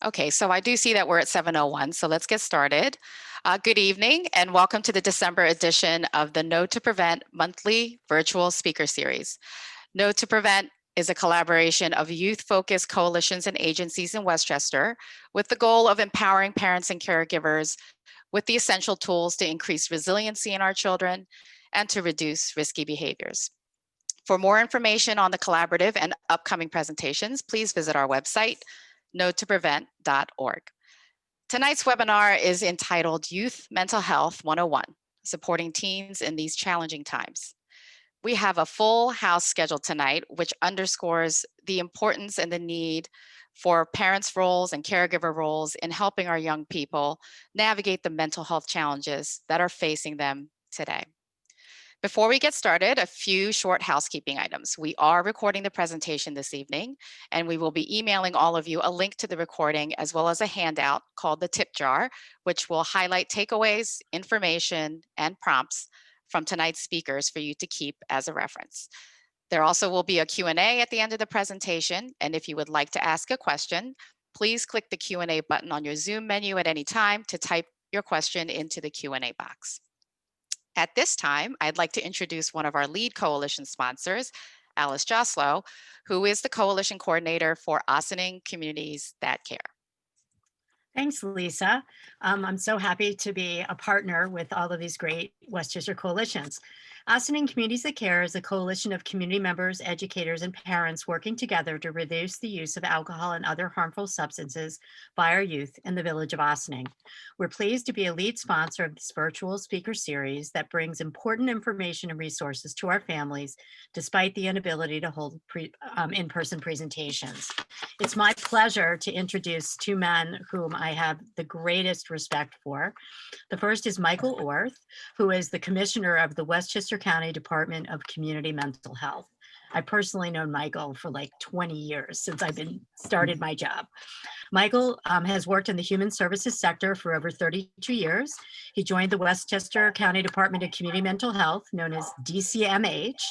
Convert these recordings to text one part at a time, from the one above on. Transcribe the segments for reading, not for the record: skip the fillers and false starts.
Okay, so I do see that we're at 7:01, so let's get started. Good evening and welcome to the December edition of the Know to Prevent monthly virtual speaker series. Know to Prevent is a collaboration of youth-focused coalitions and agencies in Westchester with the goal of empowering parents and caregivers with the essential tools to increase resiliency in our children and to reduce risky behaviors. For more information on the collaborative and upcoming presentations, please visit our website, knowtoprevent.org. Tonight's webinar is entitled Youth Mental Health 101, Supporting Teens in These Challenging Times. We have a full house scheduled tonight, which underscores the importance and the need for parents' roles and caregiver roles in helping our young people navigate the mental health challenges that are facing them today. Before we get started, a few short housekeeping items. We are recording the presentation this evening, and we will be emailing all of you a link to the recording as well as a handout called the tip jar, which will highlight takeaways, information, and prompts from tonight's speakers for you to keep as a reference. There also will be a Q&A at the end of the presentation, and if you would like to ask a question, please click the Q&A button on your Zoom menu at any time to type your question into the Q&A box. At this time, I'd like to introduce one of our lead coalition sponsors, Alice Joslow, who is the coalition coordinator for Ossining Communities That Care. Thanks, Lisa. I'm so happy to be a partner with all of these great Westchester coalitions. Ossining Communities That Care is a coalition of community members, educators, and parents working together to reduce the use of alcohol and other harmful substances by our youth in the village of Ossining. We're pleased to be a lead sponsor of this virtual speaker series that brings important information and resources to our families, despite the inability to hold in-person presentations. It's my pleasure to introduce two men whom I have the greatest respect for. The first is Michael Outh, who is the commissioner of the Westchester County Department of Community Mental Health. I personally known Michael for like 20 years since I've started my job. Michael has worked in the human services sector for over 32 years. He joined the Westchester County Department of Community Mental Health, known as DCMH,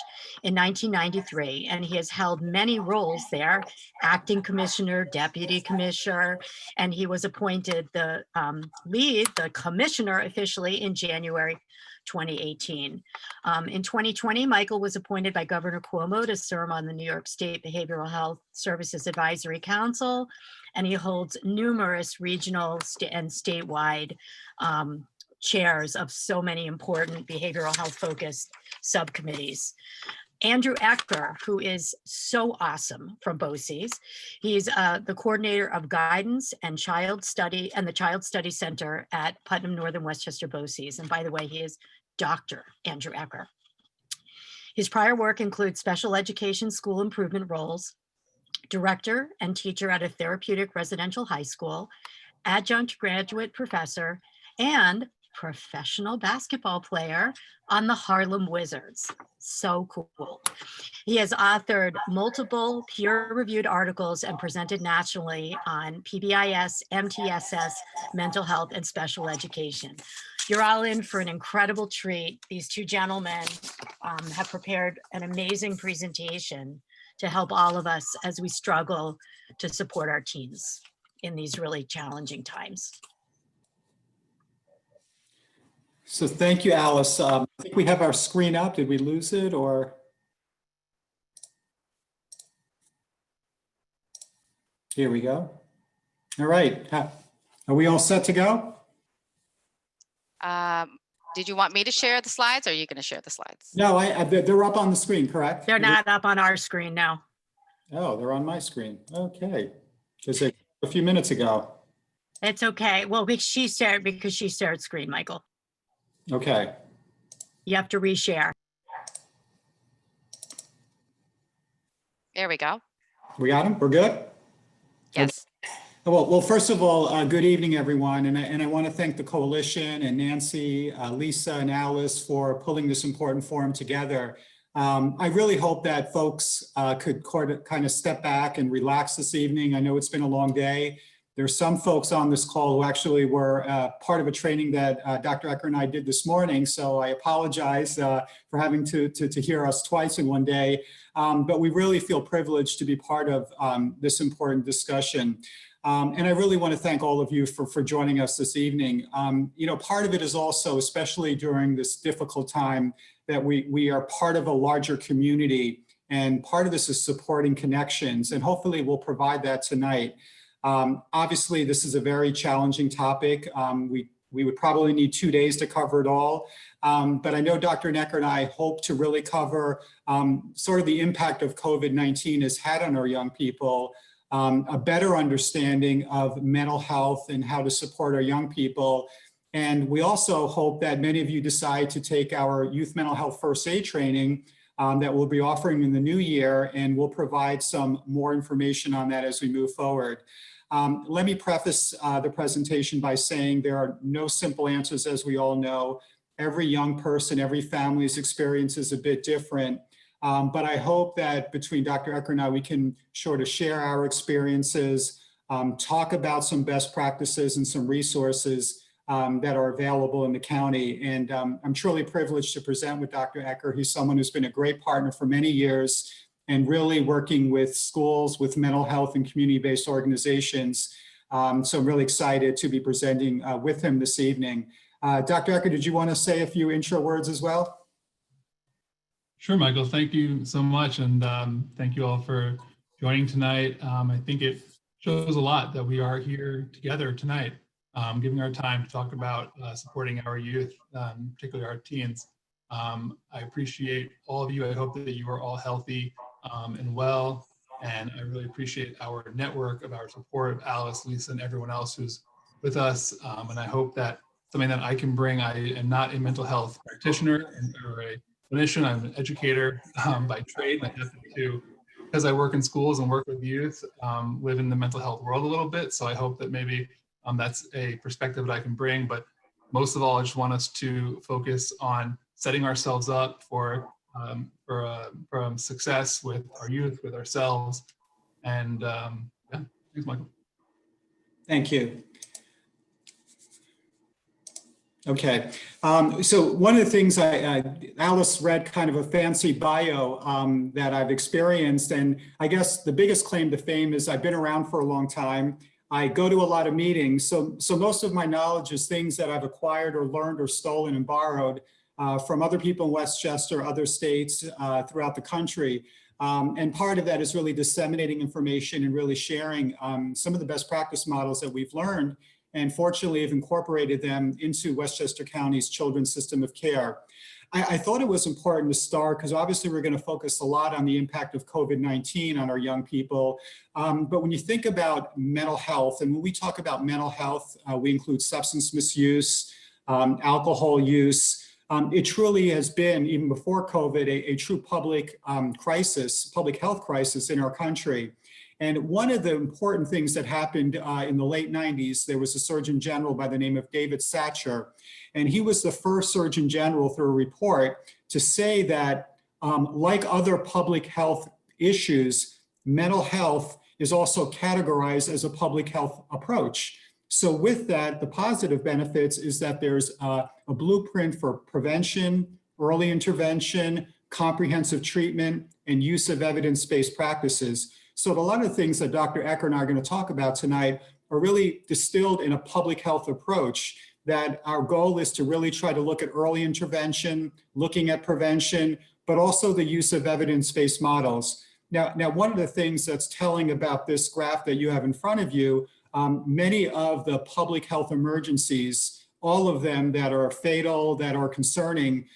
in 1993, and he has held many roles there, acting commissioner, deputy commissioner, and he was appointed the commissioner officially in January 2018. In 2020, Michael was appointed by Governor Cuomo to serve on the New York State Behavioral Health Services Advisory Council, and he holds numerous regional and statewide chairs of so many important behavioral health focused subcommittees. Andrew Ecker, who is so awesome from BOCES. He's the coordinator of guidance and child study and the Child Study Center at Putnam Northern Westchester BOCES. And by the way, he is Dr. Andrew Ecker. His prior work includes special education school improvement roles, director and teacher at a therapeutic residential high school, adjunct graduate professor, and professional basketball player on the Harlem Wizards. So cool. He has authored multiple peer-reviewed articles and presented nationally on PBIS, MTSS, mental health, and special education. You're all in for an incredible treat. These two gentlemen have prepared an amazing presentation to help all of us as we struggle to support our teens in these really challenging times. So thank you, Alice. I think we have our screen up. Did we lose it or? Here we go. All right. Are we all set to go? Did you want me to share the slides or are you going to share the slides? No, they're up on the screen, correct? They're not up on our screen now. Oh, they're on my screen. Okay. Just a few minutes ago. It's okay. Well, she shared screen, Michael. Okay. You have to reshare. There we go. We got them? We're good? Yes. Well, first of all, good evening, everyone. And I want to thank the coalition and Nancy, Lisa, and Alice for pulling this important forum together. I really hope that folks could kind of step back and relax this evening. I know it's been a long day. There's some folks on this call who actually were part of a training that Dr. Ecker and I did this morning. So I apologize for having to hear us twice in one day. But we really feel privileged to be part of this important discussion. And I really want to thank all of you for joining us this evening. Part of it is also, especially during this difficult time, that we are part of a larger community, and part of this is supporting connections, and hopefully we'll provide that tonight. Obviously, this is a very challenging topic. We would probably need 2 days to cover it all. But I know Dr. Necker and I hope to really cover sort of the impact of COVID-19 has had on our young people, a better understanding of mental health and how to support our young people. And we also hope that many of you decide to take our youth mental health first aid training that we'll be offering in the new year, and we'll provide some more information on that as we move forward. Let me preface the presentation by saying there are no simple answers, as we all know. Every young person, every family's experience is a bit different. But I hope that between Dr. Ecker and I, we can sort of share our experiences, talk about some best practices and some resources that are available in the county. And I'm truly privileged to present with Dr. Ecker. He's someone who's been a great partner for many years and really working with schools, with mental health and community-based organizations. So I'm really excited to be presenting with him this evening. Dr. Ecker, did you want to say a few intro words as well? Sure, Michael. Thank you so much. And thank you all for joining tonight. I think it shows a lot that we are here together tonight, giving our time to talk about supporting our youth, particularly our teens. I appreciate all of you. I hope that you are all healthy and well. And I really appreciate our network of our support of Alice, Lisa, and everyone else who's with us. And I hope that something that I can bring, I am not a mental health practitioner or a clinician. I'm an educator by trade, and I happen to, because I work in schools and work with youth, live in the mental health world a little bit. So I hope that maybe that's a perspective that I can bring. But most of all, I just want us to focus on setting ourselves up for success with our youth, with ourselves. And yeah, thanks, Michael. Thank you. Okay, so one of the things Alice read kind of a fancy bio that I've experienced, and I guess the biggest claim to fame is I've been around for a long time. I go to a lot of meetings, so most of my knowledge is things that I've acquired or learned or stolen and borrowed from other people in Westchester, other states throughout the country. And part of that is really disseminating information and really sharing some of the best practice models that we've learned, and fortunately have incorporated them into Westchester County's children's system of care. I thought it was important to start because obviously we're going to focus a lot on the impact of COVID-19 on our young people. But when you think about mental health, and when we talk about mental health, we include substance misuse, alcohol use. It truly has been, even before COVID, a true public health crisis in our country. And one of the important things that happened in the late 90s, there was a Surgeon General by the name of David Satcher, and he was the first Surgeon General through a report to say that like other public health issues, mental health is also categorized as a public health approach. So with that, the positive benefits is that there's a blueprint for prevention, early intervention, comprehensive treatment, and use of evidence-based practices. So a lot of things that Dr. Ecker and I are going to talk about tonight are really distilled in a public health approach, that our goal is to really try to look at early intervention, looking at prevention, but also the use of evidence-based models. Now, one of the things that's telling about this graph that you have in front of you, many of the public health emergencies, all of them that are fatal, that are concerning,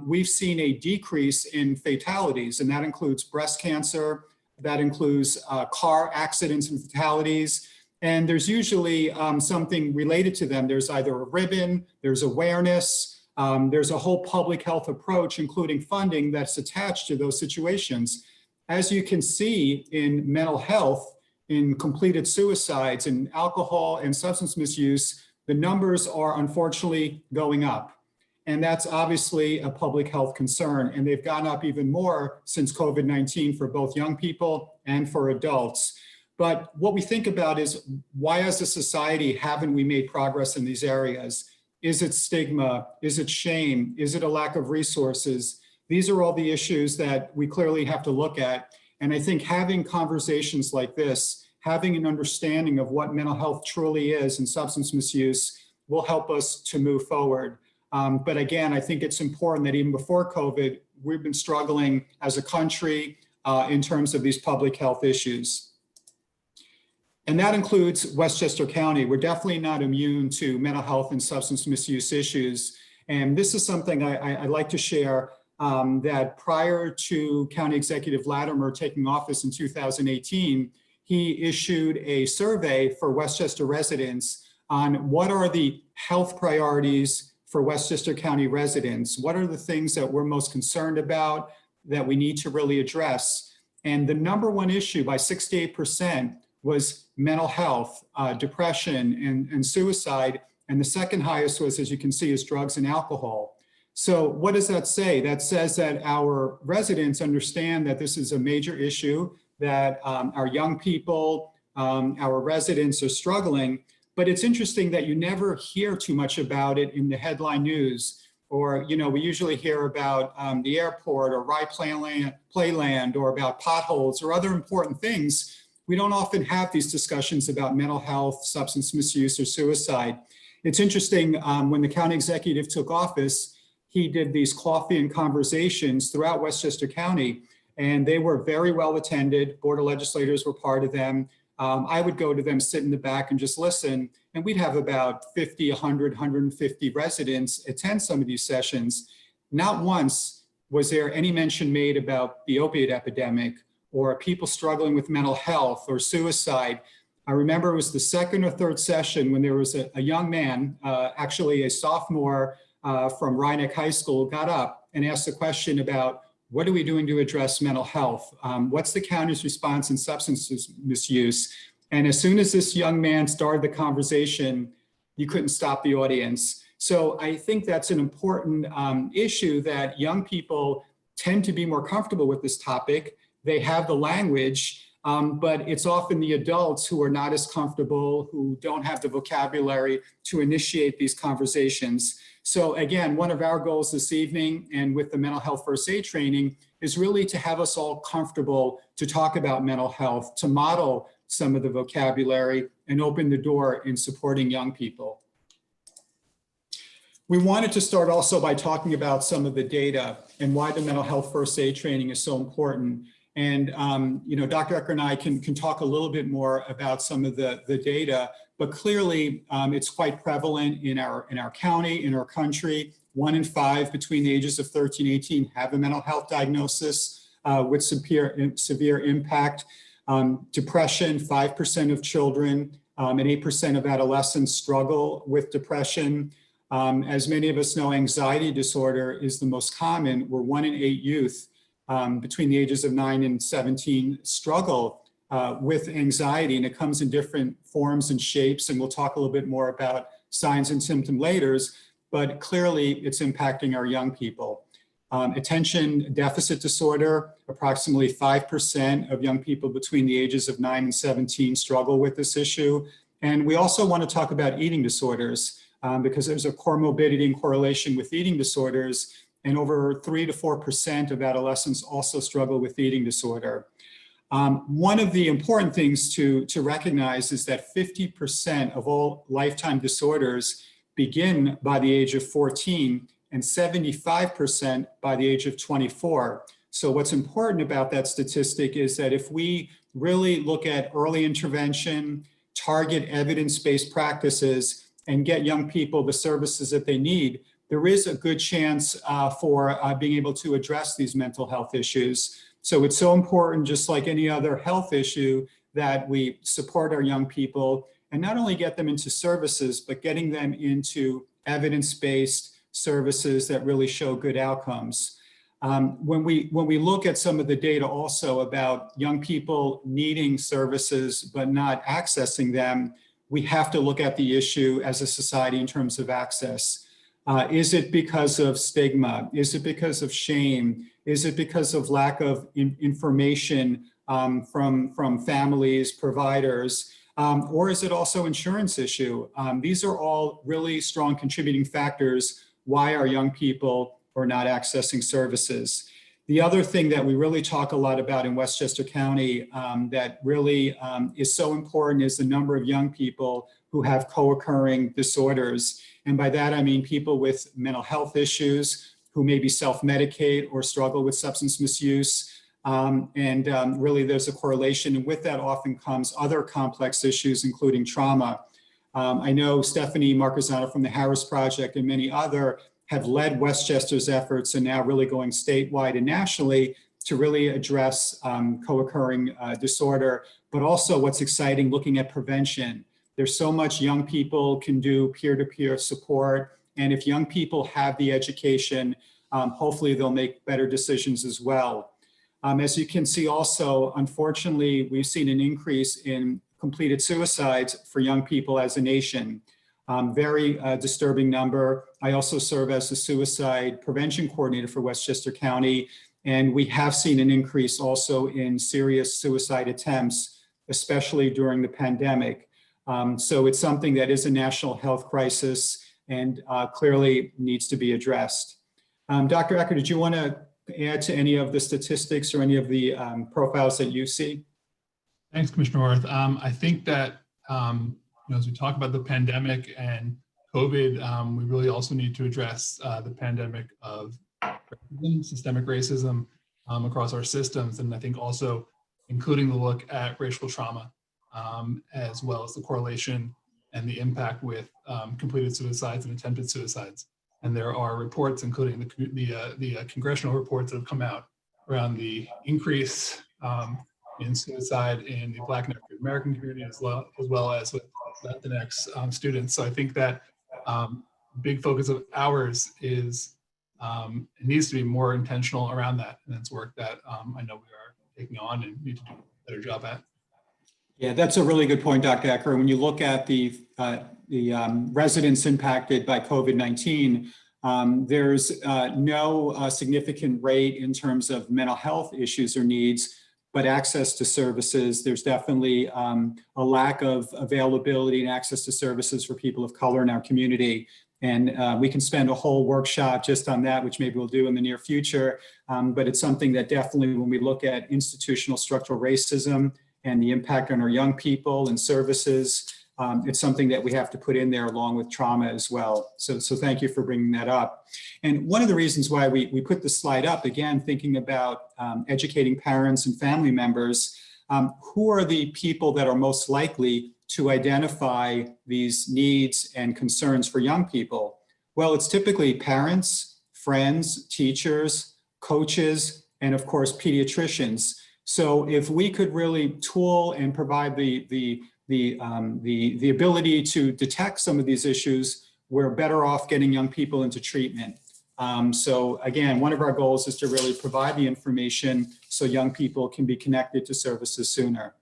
we've seen a decrease in fatalities, and that includes breast cancer, that includes car accidents and fatalities. And there's usually something related to them. There's either a ribbon, there's awareness, there's a whole public health approach, including funding that's attached to those situations. As you can see in mental health, in completed suicides and alcohol and substance misuse, the numbers are unfortunately going up. And that's obviously a public health concern. And they've gone up even more since COVID-19 for both young people and for adults. But what we think about is, why as a society haven't we made progress in these areas? Is it stigma? Is it shame? Is it a lack of resources? These are all the issues that we clearly have to look at. And I think having conversations like this, having an understanding of what mental health truly is and substance misuse will help us to move forward. But again, I think it's important that even before COVID, we've been struggling as a country in terms of these public health issues. And that includes Westchester County. We're definitely not immune to mental health and substance misuse issues. And this is something I'd like to share, that prior to County Executive Latimer taking office in 2018, he issued a survey for Westchester residents on what are the health priorities for Westchester County residents. What are the things that we're most concerned about that we need to really address? And the number one issue by 68% was mental health, depression, and suicide. And the second highest was, as you can see, is drugs and alcohol. So what does that say? That says that our residents understand that this is a major issue, that our young people, our residents are struggling. But it's interesting that you never hear too much about it in the headline news, or, you know, we usually hear about the airport or Rye Playland or about potholes or other important things. We don't often have these discussions about mental health, substance misuse, or suicide. It's interesting, when the county executive took office, he did these coffee and conversations throughout Westchester County, and they were very well attended. Board of Legislators were part of them. I would go to them, sit in the back and just listen, and we'd have about 50, 100, 150 residents attend some of these sessions. Not once was there any mention made about the opiate epidemic or people struggling with mental health or suicide. I remember it was the second or third session when there was a young man, actually a sophomore from Rhinebeck High School, got up and asked a question about what are we doing to address mental health? What's the county's response in substance misuse? And as soon as this young man started the conversation, you couldn't stop the audience. So I think that's an important issue, that young people tend to be more comfortable with this topic. They have the language, but it's often the adults who are not as comfortable, who don't have the vocabulary to initiate these conversations. So again, one of our goals this evening and with the mental health first aid training is really to have us all comfortable to talk about mental health, to model some of the vocabulary and open the door in supporting young people. We wanted to start also by talking about some of the data and why the mental health first aid training is so important. And you know, Dr. Ecker and I can talk a little bit more about some of the data, but clearly it's quite prevalent in our county, in our country. 1 in 5 between the ages of 13 and 18 have a mental health diagnosis with severe impact. Depression, 5% of children and 8% of adolescents struggle with depression. As many of us know, anxiety disorder is the most common, where 1 in 8 youth between the ages of 9 and 17 struggle with anxiety, and it comes in different forms and shapes, and we'll talk a little bit more about signs and symptom later, but clearly it's impacting our young people. Attention deficit disorder, approximately 5% of young people between the ages of 9 and 17 struggle with this issue. And we also want to talk about eating disorders because there's a comorbidity and correlation with eating disorders, and over 3 to 4% of adolescents also struggle with eating disorder. One of the important things to recognize is that 50% of all lifetime disorders begin by the age of 14 and 75% by the age of 24. So what's important about that statistic is that if we really look at early intervention, target evidence-based practices, and get young people the services that they need, there is a good chance for being able to address these mental health issues. So it's so important, just like any other health issue, that we support our young people and not only get them into services, but getting them into evidence-based services that really show good outcomes. When we look at some of the data also about young people needing services but not accessing them, we have to look at the issue as a society in terms of access. Is it because of stigma? Is it because of shame? Is it because of lack of information from families, providers? Or is it also insurance issue? These are all really strong contributing factors why our young people are not accessing services. The other thing that we really talk a lot about in Westchester County that really is so important is the number of young people who have co-occurring disorders. And by that, I mean people with mental health issues who maybe self-medicate or struggle with substance misuse. Really there's a correlation, and with that often comes other complex issues, including trauma. I know Stephanie Marquezano from the Harris Project and many other have led Westchester's efforts and now really going statewide and nationally to really address co-occurring disorder, but also what's exciting, looking at prevention. There's so much young people can do peer-to-peer support, and if young people have the education, hopefully they'll make better decisions as well. As you can see also, unfortunately, we've seen an increase in completed suicides for young people as a nation. Very disturbing number. I also serve as the suicide prevention coordinator for Westchester County, and we have seen an increase also in serious suicide attempts, especially during the pandemic. So it's something that is a national health crisis and clearly needs to be addressed. Dr. Ecker, did you want to add to any of the statistics or any of the profiles that you see? Thanks, Commissioner Orth. I think that as we talk about the pandemic and COVID, we really also need to address the pandemic of racism, systemic racism across our systems, and I think also including the look at racial trauma, as well as the correlation and the impact with completed suicides and attempted suicides. And there are reports, including the congressional reports that have come out around the increase in suicide in the Black and African American community, as well as with Latinx students. So I think that big focus of ours is it needs to be more intentional around that, and that's work that I know we are taking on and need to do a better job at. Yeah, that's a really good point, Dr. Ecker. When you look at the residents impacted by COVID-19, there's no significant rate in terms of mental health issues or needs, but access to services. There's definitely a lack of availability and access to services for people of color in our community. And we can spend a whole workshop just on that, which maybe we'll do in the near future. But it's something that definitely, when we look at institutional structural racism and the impact on our young people and services, it's something that we have to put in there along with trauma as well. So thank you for bringing that up. And one of the reasons why we put the slide up, again, thinking about educating parents and family members, who are the people that are most likely to identify these needs and concerns for young people? Well, it's typically parents, friends, teachers, coaches, and of course, pediatricians. So if we could really tool and provide the ability to detect some of these issues, we're better off getting young people into treatment. So again, one of our goals is to really provide the information so young people can be connected to services sooner.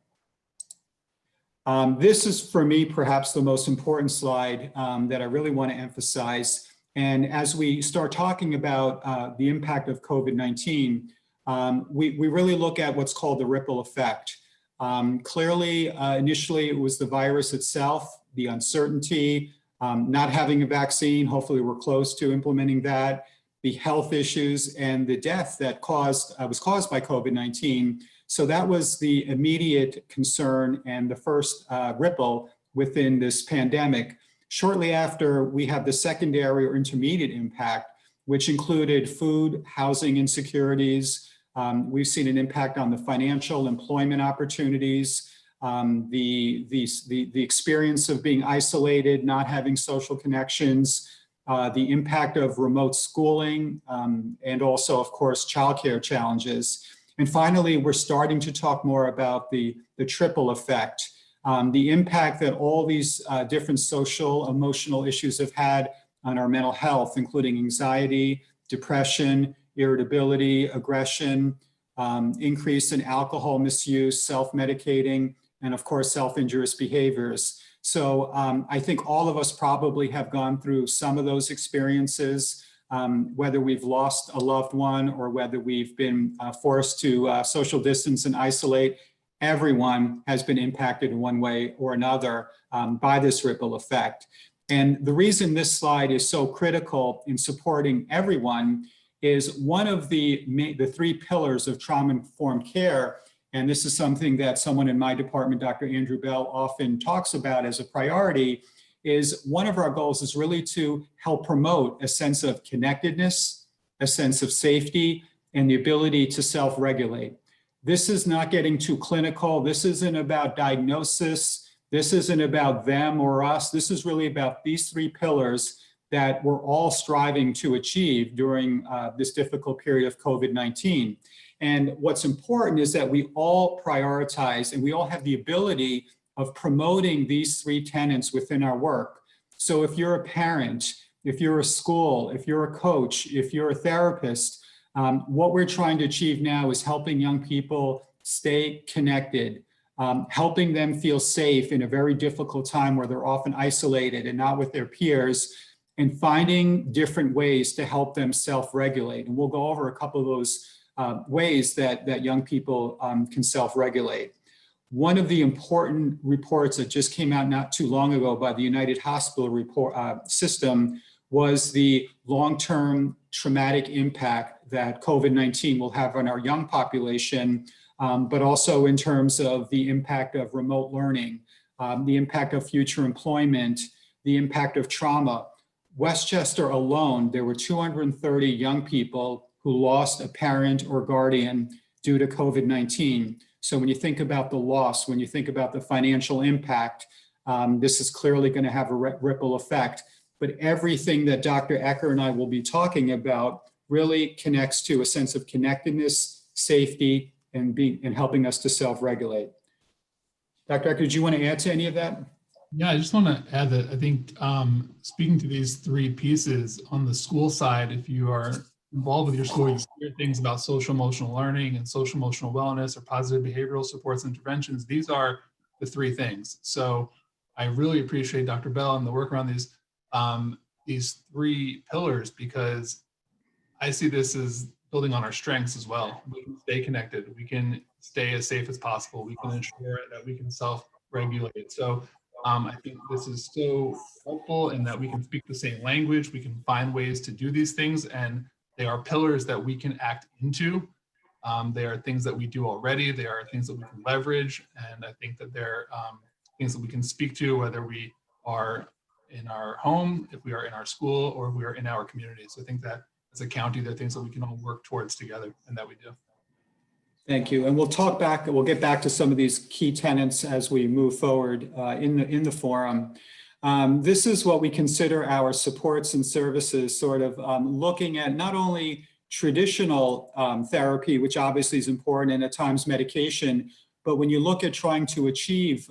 This is, for me, perhaps the most important slide that I really want to emphasize. And as we start talking about the impact of COVID-19, we really look at what's called the ripple effect. Clearly, initially, it was the virus itself, the uncertainty, not having a vaccine. Hopefully, we're close to implementing that. The health issues and the death that was caused by COVID-19. So that was the immediate concern and the first ripple within this pandemic. Shortly after, we have the secondary or intermediate impact, which included food, housing insecurities. We've seen an impact on the financial employment opportunities, the experience of being isolated, not having social connections, the impact of remote schooling, and also, of course, childcare challenges. And finally, we're starting to talk more about the triple effect, the impact that all these different social, emotional issues have had on our mental health, including anxiety, depression, irritability, aggression, increase in alcohol misuse, self-medicating, and of course, self-injurious behaviors. So I think all of us probably have gone through some of those experiences, whether we've lost a loved one or whether we've been forced to social distance and isolate. Everyone has been impacted in one way or another by this ripple effect. And the reason this slide is so critical in supporting everyone is one of the three pillars of trauma-informed care. And this is something that someone in my department, Dr. Andrew Bell, often talks about as a priority, is one of our goals is really to help promote a sense of connectedness, a sense of safety, and the ability to self-regulate. This is not getting too clinical. This isn't about diagnosis. This isn't about them or us. This is really about these three pillars that we're all striving to achieve during this difficult period of COVID-19. And what's important is that we all prioritize and we all have the ability of promoting these three tenets within our work. So if you're a parent, if you're a school, if you're a coach, if you're a therapist, what we're trying to achieve now is helping young people stay connected, helping them feel safe in a very difficult time where they're often isolated and not with their peers, and finding different ways to help them self-regulate. And we'll go over a couple of those ways that young people can self-regulate. One of the important reports that just came out not too long ago by the United Hospital System was the long-term traumatic impact that COVID-19 will have on our young population, but also in terms of the impact of remote learning, the impact of future employment, the impact of trauma. Westchester alone, there were 230 young people who lost a parent or guardian due to COVID-19. So when you think about the loss, when you think about the financial impact, this is clearly going to have a ripple effect. But everything that Dr. Ecker and I will be talking about really connects to a sense of connectedness, safety, and helping us to self-regulate. Dr. Ecker, did you want to add to any of that? Yeah, I just want to add that I think speaking to these three pieces on the school side, if you are involved with your school, you hear things about social emotional learning and social emotional wellness or positive behavioral supports and interventions. These are the three things. So I really appreciate Dr. Bell and the work around these three pillars, because I see this as building on our strengths as well. We can stay connected. We can stay as safe as possible. We can ensure that we can self-regulate. So I think this is so helpful in that we can speak the same language. We can find ways to do these things, and they are pillars that we can act into. They are things that we do already. They are things that we can leverage. And I think that they're things that we can speak to, whether we are in our home, if we are in our school, or if we are in our communities. So I think that as a county, there are things that we can all work towards together, and that we do. Thank you. And we'll get back to some of these key tenets as we move forward in the forum. This is what we consider our supports and services, sort of looking at not only traditional therapy, which obviously is important, and at times medication, but when you look at trying to achieve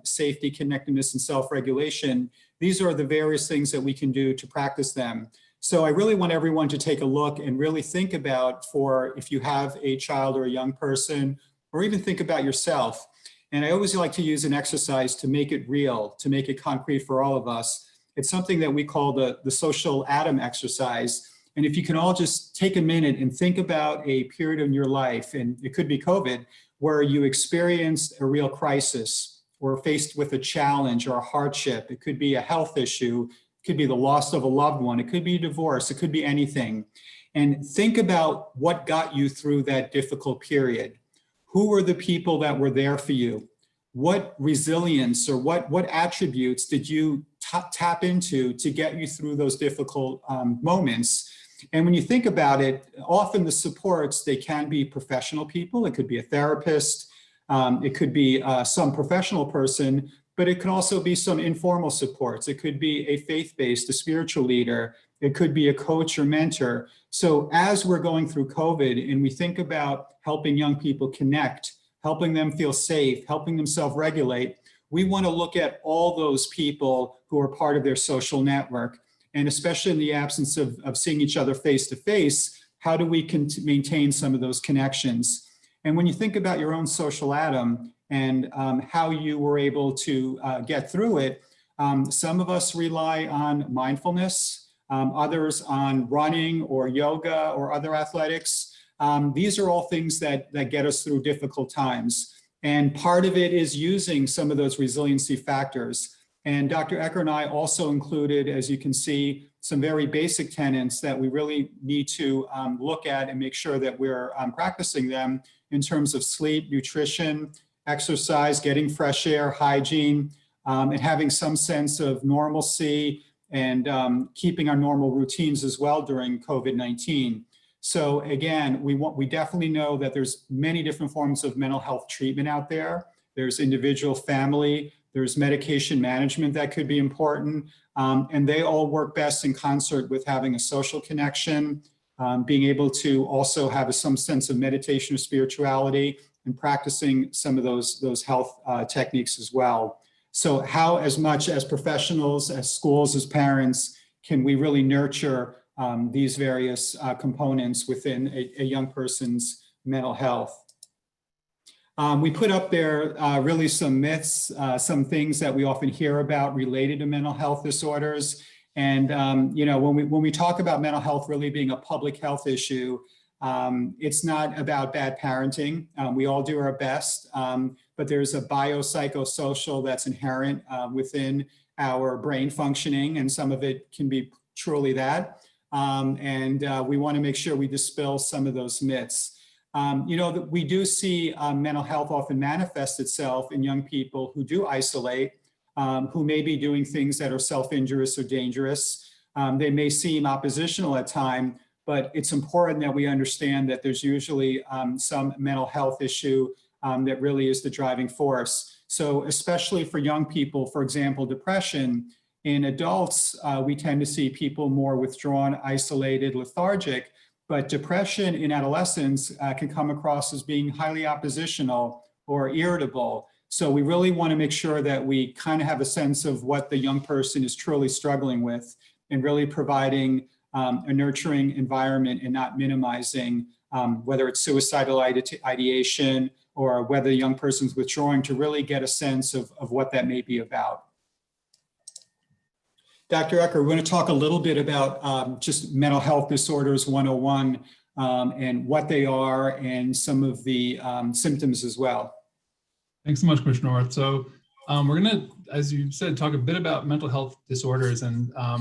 safety, connectedness, and self-regulation, these are the various things that we can do to practice them. So I really want everyone to take a look and really think about, for if you have a child or a young person, or even think about yourself. And I always like to use an exercise to make it real, to make it concrete for all of us. It's something that we call the social atom exercise. And if you can all just take a minute and think about a period in your life, and it could be COVID, where you experienced a real crisis or faced with a challenge or a hardship. It could be a health issue. It could be the loss of a loved one. It could be divorce. It could be anything. And think about what got you through that difficult period. Who were the people that were there for you? What resilience or what attributes did you tap into to get you through those difficult moments? And when you think about it, often the supports, they can be professional people. It could be a therapist. It could be some professional person, but it can also be some informal supports. It could be a faith-based, a spiritual leader. It could be a coach or mentor. So as we're going through COVID and we think about helping young people connect, helping them feel safe, helping them self-regulate, we want to look at all those people who are part of their social network. And especially in the absence of seeing each other face to face, how do we maintain some of those connections? And when you think about your own social atom and how you were able to get through it, some of us rely on mindfulness, others on running or yoga or other athletics. These are all things that get us through difficult times. And part of it is using some of those resiliency factors. And Dr. Ecker and I also included, as you can see, some very basic tenets that we really need to look at and make sure that we're practicing them in terms of sleep, nutrition, exercise, getting fresh air, hygiene, and having some sense of normalcy and keeping our normal routines as well during COVID-19. So again, we definitely know that there's many different forms of mental health treatment out there. There's individual, family, there's medication management that could be important, and they all work best in concert with having a social connection, being able to also have some sense of meditation or spirituality, and practicing some of those health techniques as well. So how, as much as professionals, as schools, as parents, can we really nurture these various components within a young person's mental health? We put up there really some myths, some things that we often hear about related to mental health disorders. And you know, when we talk about mental health really being a public health issue, it's not about bad parenting. We all do our best, but there's a biopsychosocial that's inherent within our brain functioning, and some of it can be truly that. We want to make sure we dispel some of those myths. You know, that we do see mental health often manifest itself in young people who do isolate, who may be doing things that are self-injurious or dangerous. They may seem oppositional at times, but it's important that we understand that there's usually some mental health issue that really is the driving force. So especially for young people, for example, depression. In adults, we tend to see people more withdrawn, isolated, lethargic, but depression in adolescents can come across as being highly oppositional or irritable. So we really want to make sure that we kind of have a sense of what the young person is truly struggling with, and really providing a nurturing environment and not minimizing whether it's suicidal ideation or whether the young person's withdrawing, to really get a sense of what that may be about. Dr. Ecker, we're going to talk a little bit about just mental health disorders 101 and what they are and some of the symptoms as well. Thanks so much, Commissioner North. So we're going to, as you said, talk a bit about mental health disorders. And I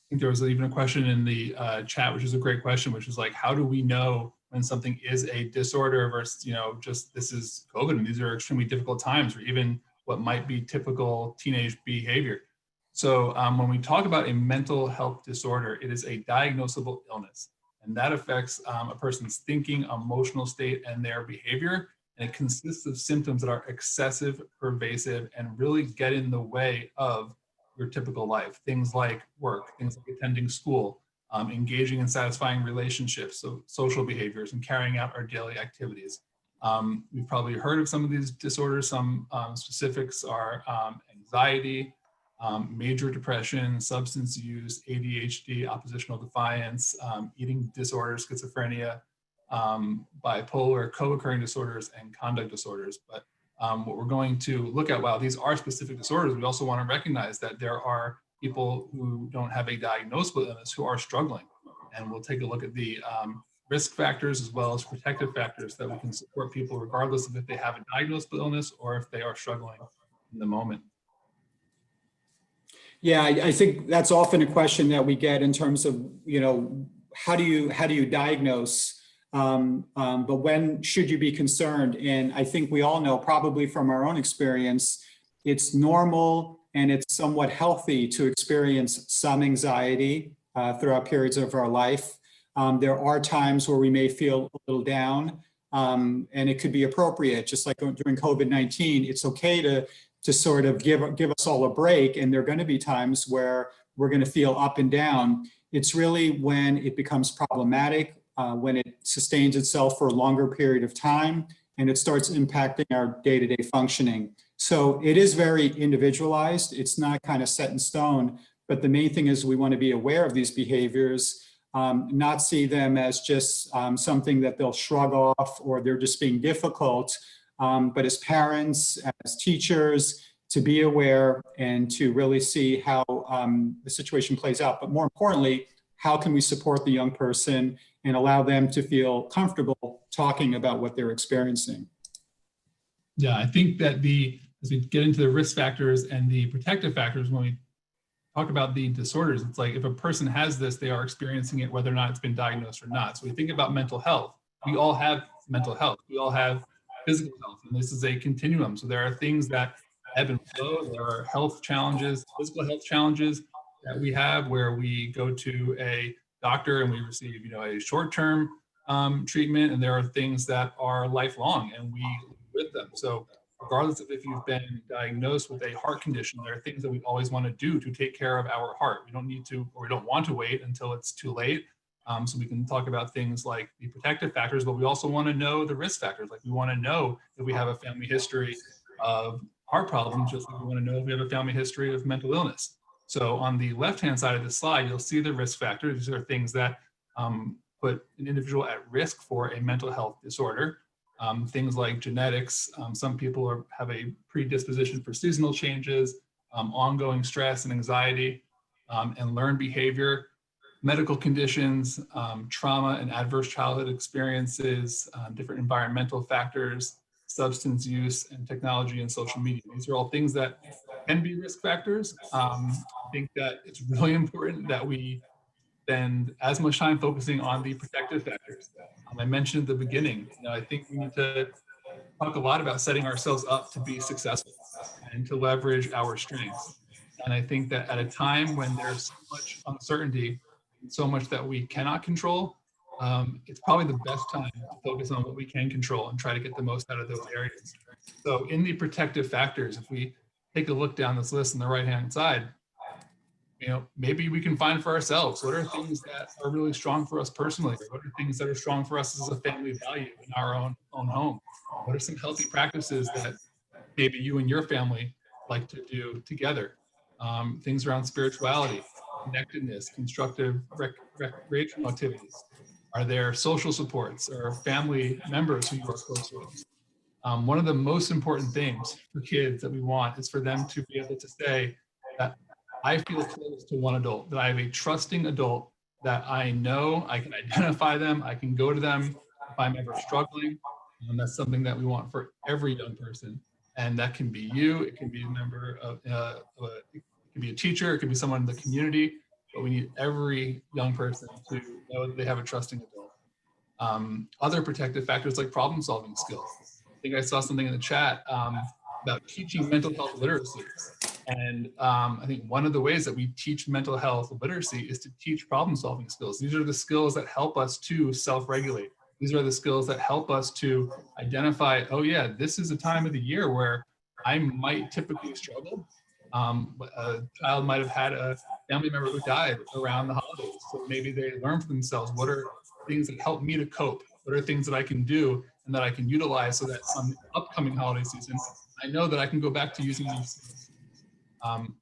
think there was even a question in the chat, which is a great question, which is like, how do we know when something is a disorder versus, you know, just this is COVID and these are extremely difficult times, or even what might be typical teenage behavior. So when we talk about a mental health disorder, it is a diagnosable illness, and that affects a person's thinking, emotional state, and their behavior. And it consists of symptoms that are excessive, pervasive, and really get in the way of your typical life. Things like work, things like attending school, engaging in satisfying relationships, so social behaviors, and carrying out our daily activities. We've probably heard of some of these disorders. Some specifics are anxiety, major depression, substance use, ADHD, oppositional defiance, eating disorders, schizophrenia, bipolar, co-occurring disorders, and conduct disorders. But what we're going to look at, while these are specific disorders, we also want to recognize that there are people who don't have a diagnosable illness who are struggling. And we'll take a look at the risk factors as well as protective factors that we can support people regardless of if they have a diagnosable illness or if they are struggling in the moment. Yeah, I think that's often a question that we get in terms of, you know, how do you diagnose, but when should you be concerned? And I think we all know, probably from our own experience, it's normal and it's somewhat healthy to experience some anxiety throughout periods of our life. There are times where we may feel a little down, and it could be appropriate, just like during COVID-19. It's okay to sort of give us all a break. And there are going to be times where we're going to feel up and down. It's really when it becomes problematic, when it sustains itself for a longer period of time, and it starts impacting our day-to-day functioning. So it is very individualized. It's not kind of set in stone, but the main thing is we want to be aware of these behaviors, not see them as just something that they'll shrug off or they're just being difficult. But as parents, as teachers, to be aware and to really see how the situation plays out. But more importantly, how can we support the young person and allow them to feel comfortable talking about what they're experiencing? Yeah, I think that the as we get into the risk factors and the protective factors, when we talk about the disorders, it's like if a person has this, they are experiencing it whether or not it's been diagnosed or not. So we think about mental health. We all have mental health. We all have physical health, and this is a continuum. So there are things that ebb and flow. There are health challenges, physical health challenges that we have where we go to a doctor and we receive, a short-term treatment, and there are things that are lifelong and we live with them. So regardless of if you've been diagnosed with a heart condition, there are things that we always want to do to take care of our heart. We don't need to, or we don't want to wait until it's too late. So we can talk about things like the protective factors, but we also want to know the risk factors. Like we want to know if we have a family history of heart problems, just like we want to know if we have a family history of mental illness. So on the left-hand side of the slide, you'll see the risk factors. These are things that put an individual at risk for a mental health disorder. Things like genetics. Some people have a predisposition for seasonal changes, ongoing stress and anxiety, and learned behavior, medical conditions, trauma and adverse childhood experiences, different environmental factors, substance use, and technology and social media. These are all things that can be risk factors. I think that it's really important that we spend as much time focusing on the protective factors. I mentioned at the beginning, I think we need to talk a lot about setting ourselves up to be successful and to leverage our strengths. And I think that at a time when there's so much uncertainty and so much that we cannot control, it's probably the best time to focus on what we can control and try to get the most out of those areas. So in the protective factors, if we take a look down this list on the right-hand side, maybe we can find for ourselves, what are things that are really strong for us personally? Or what are things that are strong for us as a family value in our own home? What are some healthy practices that maybe you and your family like to do together? Things around spirituality, connectedness, constructive recreational activities. Are there social supports or family members who you are close with? One of the most important things for kids that we want is for them to be able to say that I feel close to one adult, that I have a trusting adult that I know I can identify them, I can go to them if I'm ever struggling. And that's something that we want for every young person. And that can be you, it can be a member of, it can be a teacher, it can be someone in the community, but we need every young person to know that they have a trusting adult. Other protective factors like problem solving skills. I think I saw something in the chat about teaching mental health literacy. And I think one of the ways that we teach mental health literacy is to teach problem solving skills. These are the skills that help us to self-regulate. These are the skills that help us to identify, oh yeah, this is a time of the year where I might typically struggle. A child might have had a family member who died around the holidays. So maybe they learn for themselves, what are things that help me to cope? What are things that I can do and that I can utilize so that on the upcoming holiday season, I know that I can go back to using these skills.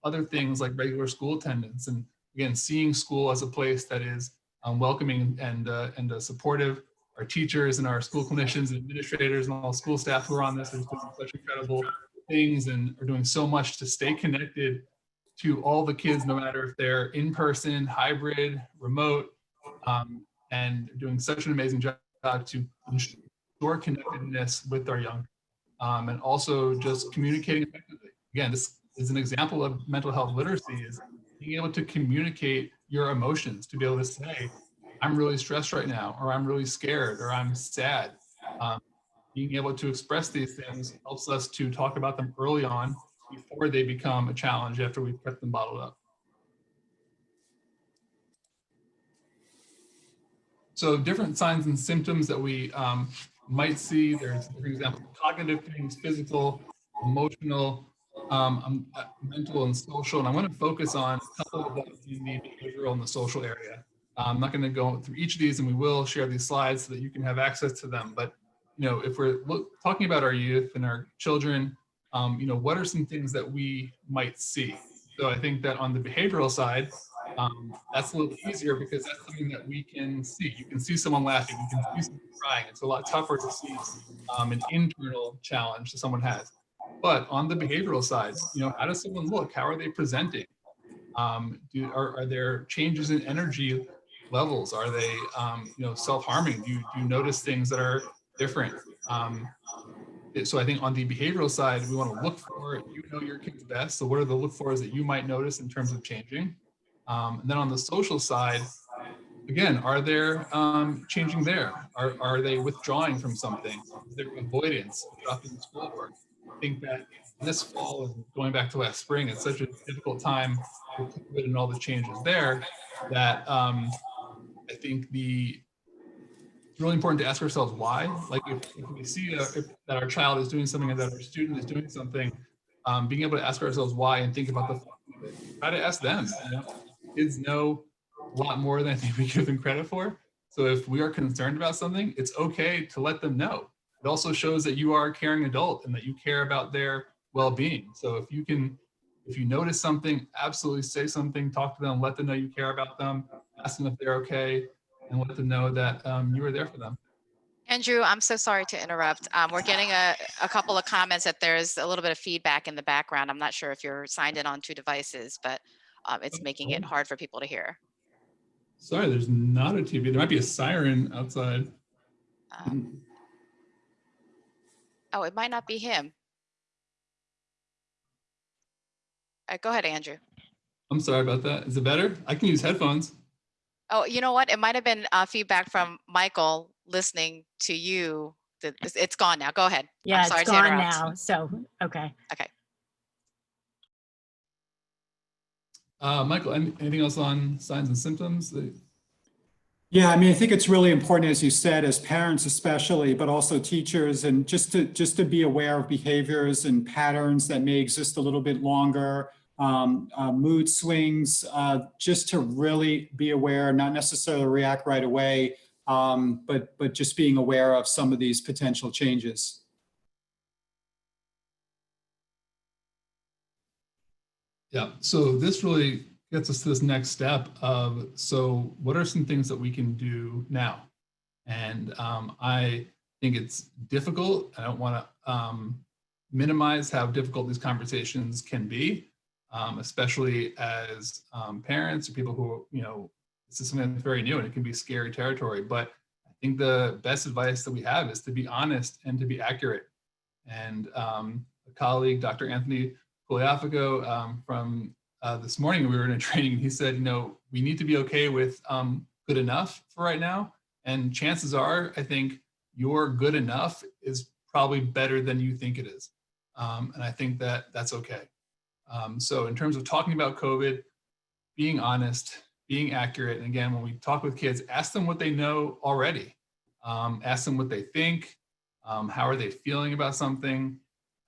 Other things like regular school attendance, and again, seeing school as a place that is welcoming and supportive. Our teachers and our school clinicians and administrators and all school staff who are on this are doing such incredible things and are doing so much to stay connected to all the kids, no matter if they're in person, hybrid, remote, and doing such an amazing job to ensure connectedness with our young, and also just communicating effectively. Again, this is an example of mental health literacy, is being able to communicate your emotions, to be able to say, I'm really stressed right now, or I'm really scared, or I'm sad. Being able to express these things helps us to talk about them early on before they become a challenge after we've kept them bottled up. So different signs and symptoms that we might see, there's different examples of cognitive things, physical, emotional, mental and social, and I want to focus on a couple of them in the behavioral and the social area. I'm not going to go through each of these, and we will share these slides so that you can have access to them. But if we're talking about our youth and our children, what are some things that we might see? So I think that on the behavioral side, that's a little easier because that's something that we can see. You can see someone laughing, you can see someone crying. It's a lot tougher to see an internal challenge that someone has. But on the behavioral side, how does someone look? How are they presenting? Are there changes in energy levels? Are they, self-harming? Do you notice things that are different? So I think on the behavioral side, we want to look for, you know, your kids best. So what are the look fors that you might notice in terms of changing? And then on the social side, again, are there changing there? Are they withdrawing from something? Is there avoidance, dropping schoolwork? I think that this fall and going back to last spring, it's such a difficult time with COVID and all the changes there that I think it's really important to ask ourselves why. Like if we see that our child is doing something and that our student is doing something, being able to ask ourselves why and think about the thought of it. Try to ask them. You know, kids know a lot more than I think we give them credit for. So if we are concerned about something, it's okay to let them know. It also shows that you are a caring adult and that you care about their well-being. So if you notice something, absolutely say something, talk to them, let them know you care about them, ask them if they're okay, and let them know that you are there for them. Andrew, I'm so sorry to interrupt. We're getting a couple of comments that there's a little bit of feedback in the background. I'm not sure if you're signed in on 2 devices, but it's making it hard for people to hear. Sorry, there's not a TV. There might be a siren outside. Oh, it might not be him. Go ahead, Andrew. I'm sorry about that. Is it better? I can use headphones. Oh, you know what? It might have been feedback from Michael listening to you. It's gone now. Go ahead. Yeah, I'm sorry it's to gone interrupt. now. So, okay. Okay. Michael, anything else on signs and symptoms? Yeah, I mean, I think it's really important, as you said, as parents especially, but also teachers, and just to be aware of behaviors and patterns that may exist a little bit longer, mood swings, just to really be aware, not necessarily react right away, but just being aware of some of these potential changes. Yeah, so this really gets us to this next step of, so what are some things that we can do now? And I think it's difficult. I don't want to minimize how difficult these conversations can be, especially as parents or people who, you know, this is something that's very new and it can be scary territory. But I think the best advice that we have is to be honest and to be accurate. And a colleague, Dr. Anthony Poliafico, from this morning, we were in a training, and he said, you know, we need to be okay with good enough for right now. And chances are, I think your good enough is probably better than you think it is. And I think that that's okay. So in terms of talking about COVID, being honest, being accurate. And again, when we talk with kids, ask them what they know already. Ask them what they think. How are they feeling about something?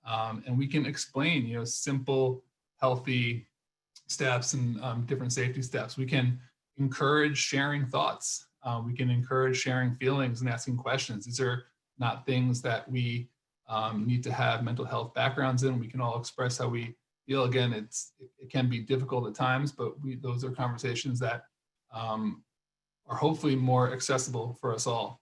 And we can explain, you know, simple, healthy steps and different safety steps. We can encourage sharing thoughts. We can encourage sharing feelings and asking questions. These are not things that we need to have mental health backgrounds in. We can all express how we feel. Again, it can be difficult at times, but those are conversations that are hopefully more accessible for us all.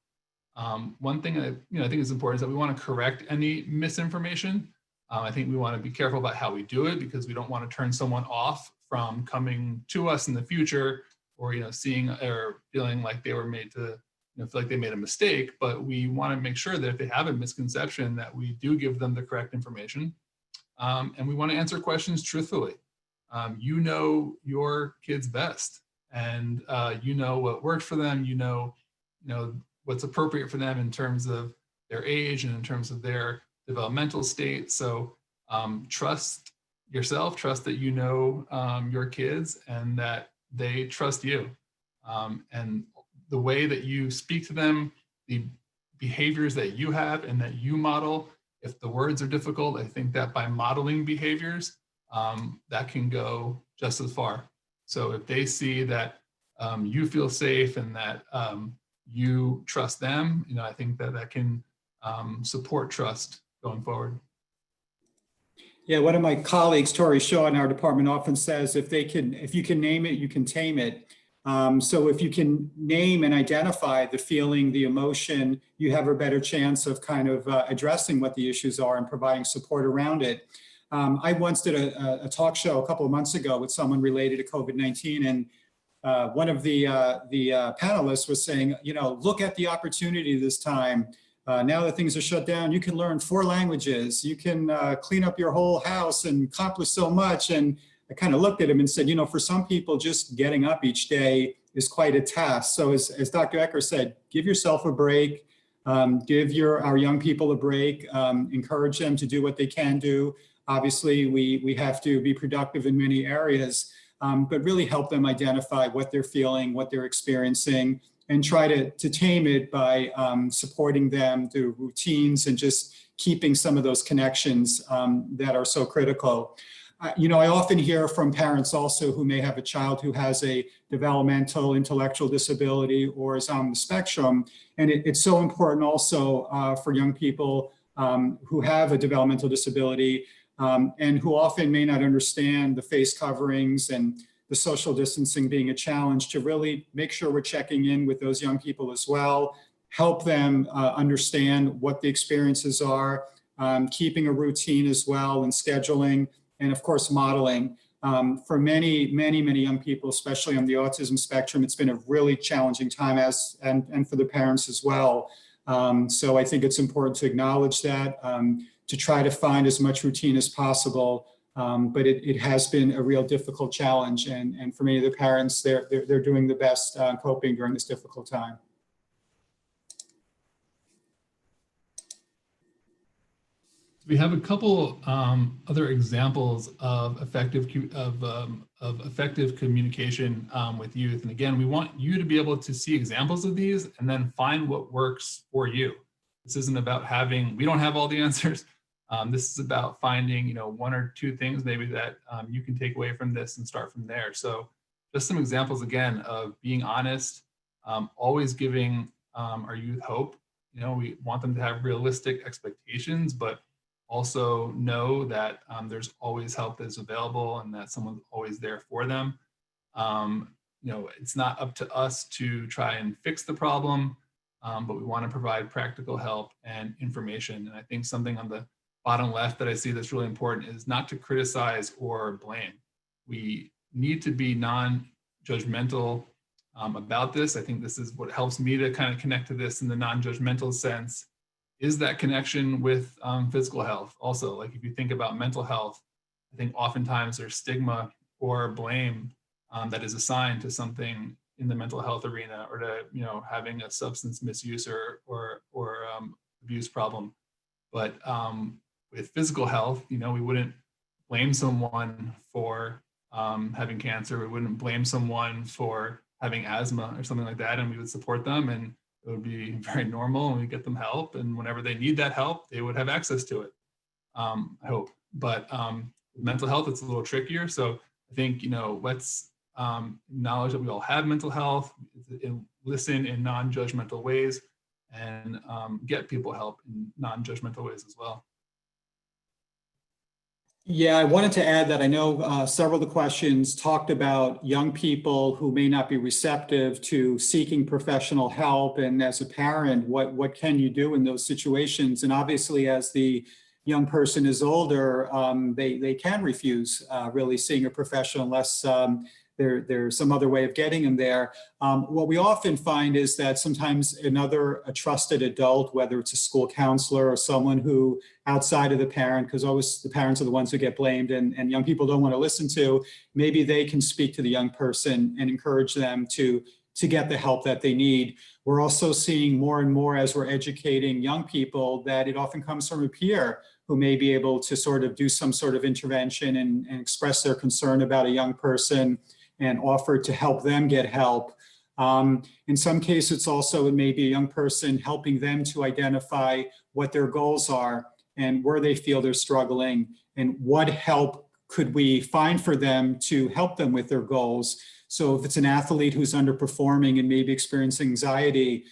One thing that I think is important is that we want to correct any misinformation. I think we want to be careful about how we do it, because we don't want to turn someone off from coming to us in the future, or seeing or feeling like they were made to feel like they made a mistake. But we want to make sure that if they have a misconception, that we do give them the correct information, and we want to answer questions truthfully. You know your kids best, and you know what works for them. You know what's appropriate for them in terms of their age and in terms of their developmental state. So trust yourself, trust that you know your kids and that they trust you. And the way that you speak to them, the behaviors that you have and that you model, if the words are difficult, I think that by modeling behaviors, that can go just as far. So if they see that you feel safe and that you trust them, I think that can support trust going forward. Yeah, one of my colleagues, Tori Shaw, in our department often says, if you can name it, you can tame it. So if you can name and identify the feeling, the emotion, you have a better chance of kind of addressing what the issues are and providing support around it. I once did a talk show a couple of months ago with someone related to COVID-19, and one of the panelists was saying, look at the opportunity this time Now that things are shut down, you can learn 4 languages. You can clean up your whole house and accomplish so much. And I kind of looked at him and said, you know, for some people, just getting up each day is quite a task. So as Dr. Ecker said, give yourself a break, give our young people a break, encourage them to do what they can do. Obviously, we have to be productive in many areas, but really help them identify what they're feeling, what they're experiencing, and try to tame it by supporting them through routines and just keeping some of those connections that are so critical. You know, I often hear from parents also who may have a child who has a developmental intellectual disability or is on the spectrum. And it's so important also for young people who have a developmental disability and who often may not understand the face coverings and the social distancing being a challenge, to really make sure we're checking in with those young people as well, help them understand what the experiences are, keeping a routine as well, and scheduling, and of course, modeling. For many young people, especially on the autism spectrum, it's been a really challenging time, and for the parents as well. So I think it's important to acknowledge that, to try to find as much routine as possible. But it has been a real difficult challenge, and for many of the parents, they're doing the best coping during this difficult time. We have a couple other examples of effective communication with youth. And again, we want you to be able to see examples of these and then find what works for you. This isn't about we don't have all the answers. This is about finding, 1 or 2 things maybe that you can take away from this and start from there. So just some examples again of being honest, always giving our youth hope. We want them to have realistic expectations, but also know that there's always help that's available and that someone's always there for them. It's not up to us to try and fix the problem, but we want to provide practical help and information. And I think something on the bottom left that I see that's really important is not to criticize or blame. We need to be non-judgmental about this. I think this is what helps me to kind of connect to this in the non-judgmental sense, is that connection with physical health. Also, like if you think about mental health, I think oftentimes there's stigma or blame that is assigned to something in the mental health arena, or to having a substance misuse or abuse problem. But with physical health, we wouldn't blame someone for having cancer. We wouldn't blame someone for having asthma or something like that, and we would support them, and it would be very normal, and we get them help. And whenever they need that help, they would have access to it, I hope. But with mental health, it's a little trickier. So I think, let's acknowledge that we all have mental health, and listen in non-judgmental ways, and get people help in non-judgmental ways as well. Yeah, I wanted to add that I know several of the questions talked about young people who may not be receptive to seeking professional help. And as a parent, what can you do in those situations? And obviously, as the young person is older, they can refuse really seeing a professional unless there's some other way of getting them there. What we often find is that sometimes a trusted adult, whether it's a school counselor or someone who outside of the parent, because always the parents are the ones who get blamed and young people don't want to listen to, maybe they can speak to the young person and encourage them to get the help that they need. We're also seeing more and more as we're educating young people that it often comes from a peer who may be able to sort of do some sort of intervention and express their concern about a young person and offer to help them get help. In some cases, also, it may be a young person helping them to identify what their goals are and where they feel they're struggling, and what help could we find for them to help them with their goals. So if it's an athlete who's underperforming and maybe experiencing anxiety,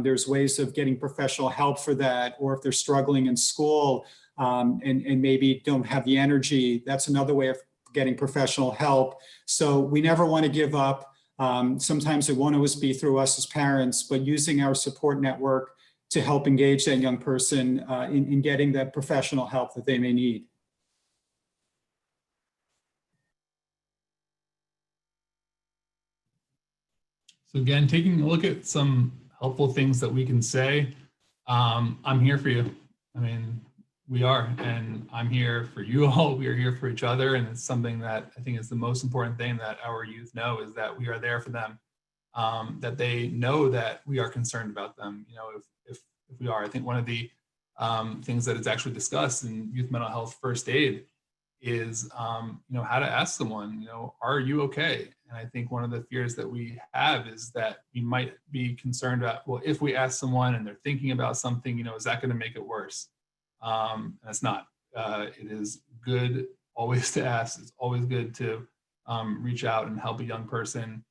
there's ways of getting professional help for that. Or if they're struggling in school and maybe don't have the energy, that's another way of getting professional help. So we never want to give up. Sometimes it won't always be through us as parents, but using our support network to help engage that young person in getting that professional help that they may need. So again, taking a look at some helpful things that we can say. I'm here for you. I mean, we are, and I'm here for you all. We are here for each other, and it's something that I think is the most important thing that our youth know is that we are there for them. That they know that we are concerned about them. You know, if we are, I think one of the things that is actually discussed in youth mental health first aid is you know, how to ask someone, you know, are you okay? And I think one of the fears that we have is that we might be concerned about, well, if we ask someone and they're thinking about something, you know, is that going to make it worse? And it's not. It is good always to ask. It's always good to reach out and help a young person.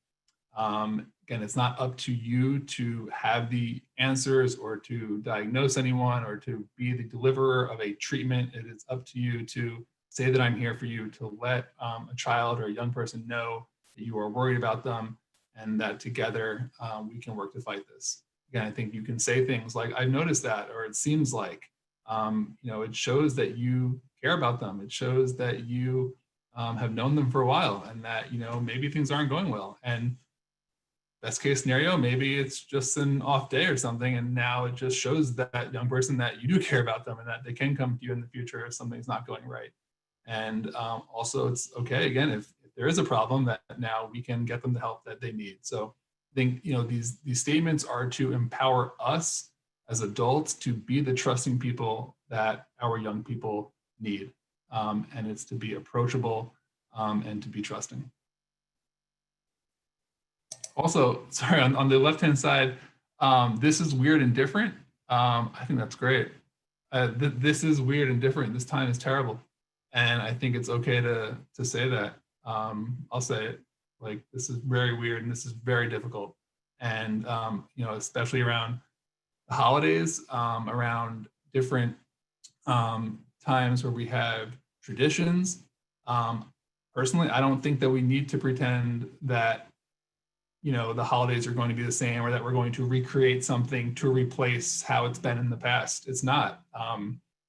Again, it's not up to you to have the answers or to diagnose anyone or to be the deliverer of a treatment. It is up to you to say that I'm here for you, to let a child or a young person know that you are worried about them and that together we can work to fight this. Again, I think you can say things like, I've noticed that, or it seems like, you know, it shows that you care about them. It shows that you have known them for a while and that, you know, maybe things aren't going well. And best case scenario, maybe it's just an off day or something. And now it just shows that young person that you do care about them and that they can come to you in the future if something's not going right. And also it's okay, again, if there is a problem, that now we can get them the help that they need. So I think, you know, these statements are to empower us as adults to be the trusting people that our young people need. And it's to be approachable and to be trusting. Also, sorry, on the left-hand side, this is weird and different. I think that's great. This is weird and different. This time is terrible. And I think it's okay to say that. I'll say it, like, this is very weird and this is very difficult. And, you know, especially around the holidays, around different times where we have traditions. Personally, I don't think that we need to pretend that, you know, the holidays are going to be the same or that we're going to recreate something to replace how it's been in the past. It's not.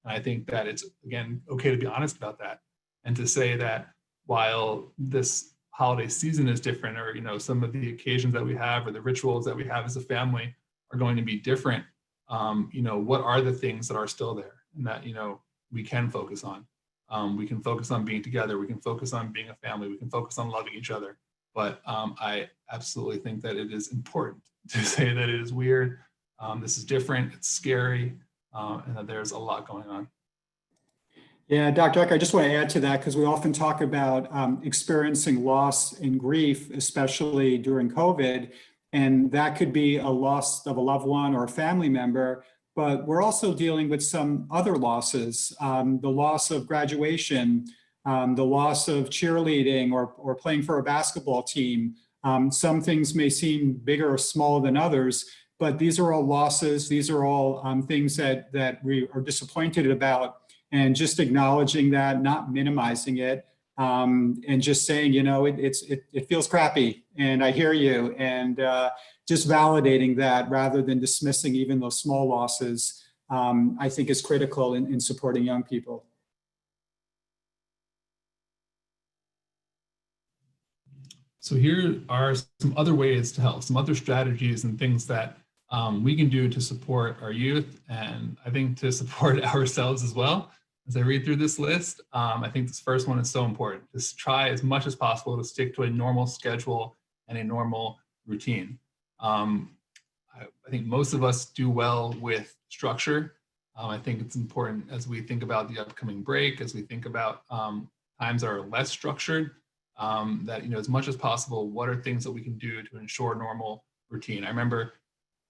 I think that it's, again, okay to be honest about that and to say that while this holiday season is different, or, you know, some of the occasions that we have or the rituals that we have as a family are going to be different, you know, what are the things that are still there and that, you know, we can focus on? We can focus on being together. We can focus on being a family. We can focus on loving each other. But I absolutely think that it is important to say that it is weird. This is different. It's scary. And that there's a lot going on. Yeah, Dr. Eck, I just want to add to that because we often talk about experiencing loss and grief, especially during COVID. And that could be a loss of a loved one or a family member. But we're also dealing with some other losses, the loss of graduation, the loss of cheerleading or playing for a basketball team. Some things may seem bigger or smaller than others, but these are all losses. These are all things that we are disappointed about, and just acknowledging that, not minimizing it, and just saying, you know, it feels crappy, and I hear you, and just validating that rather than dismissing even those small losses, I think is critical in supporting young people. So here are some other ways to help, some other strategies and things that we can do to support our youth, and I think to support ourselves as well. As I read through this list, I think this first one is so important. Just try as much as possible to stick to a normal schedule and a normal routine. I think most of us do well with structure. I think it's important as we think about the upcoming break, as we think about times that are less structured, that, you know, as much as possible, what are things that we can do to ensure normal routine? I remember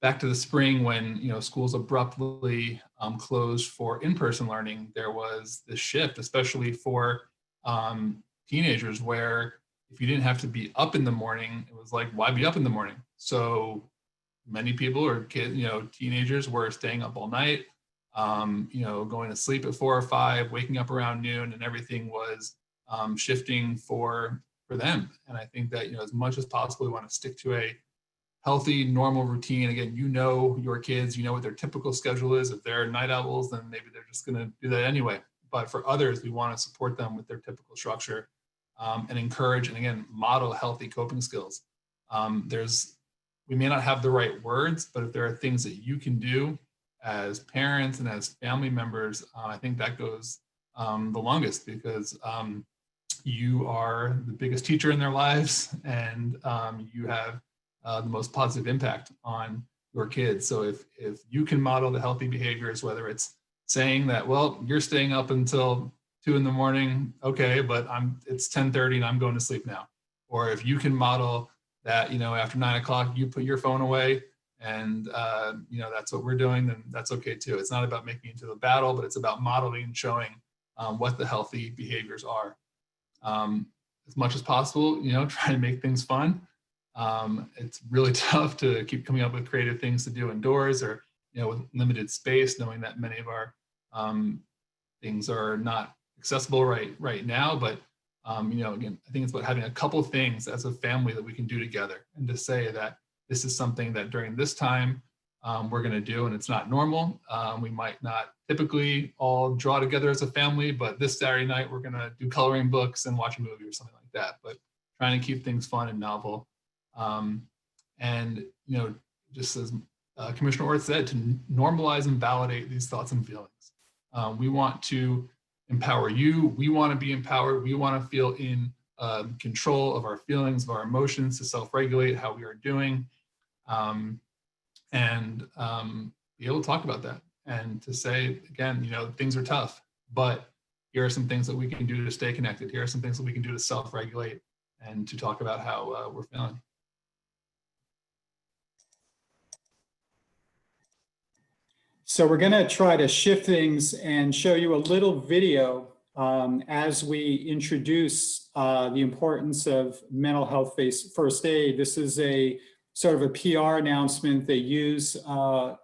back to the spring when, you know, schools abruptly closed for in-person learning, there was this shift, especially for teenagers, where if you didn't have to be up in the morning, it was like, why be up in the morning? So many people or kids, you know, teenagers were staying up all night, you know, going to sleep at 4 or 5, waking up around noon, and everything was shifting for them. And I think that, you know, as much as possible, we want to stick to a healthy, normal routine. Again, you know your kids, you know what their typical schedule is. If they're night owls, then maybe they're just going to do that anyway. But for others, we want to support them with their typical structure and encourage, and again, model healthy coping skills. We may not have the right words, but if there are things that you can do as parents and as family members, I think that goes the longest, because you are the biggest teacher in their lives, and you have the most positive impact on your kids. So if you can model the healthy behaviors, whether it's saying that, well, you're staying up until 2 in the morning, okay, but it's 10:30 and I'm going to sleep now. Or if you can model that, after 9 o'clock, you put your phone away, and that's what we're doing, then that's okay too. It's not about making it into a battle, but it's about modeling and showing what the healthy behaviors are. As much as possible, try to make things fun. It's really tough to keep coming up with creative things to do indoors, or with limited space, knowing that many of our things are not accessible right now. But again, I think it's about having a couple things as a family that we can do together, and to say that this is something that during this time we're going to do, and it's not normal. We might not typically all draw together as a family, but this Saturday night we're going to do coloring books and watch a movie or something like that. But trying to keep things fun and novel. And just as Commissioner Orth said, to normalize and validate these thoughts and feelings. We want to empower you. We want to be empowered. We want to feel in control of our feelings, of our emotions, to self-regulate how we are doing, and be able to talk about that, and to say, again, things are tough, but here are some things that we can do to stay connected. Here are some things that we can do to self-regulate and to talk about how we're feeling. So we're going to try to shift things and show you a little video as we introduce the importance of mental health first aid. This is a sort of a PR announcement they use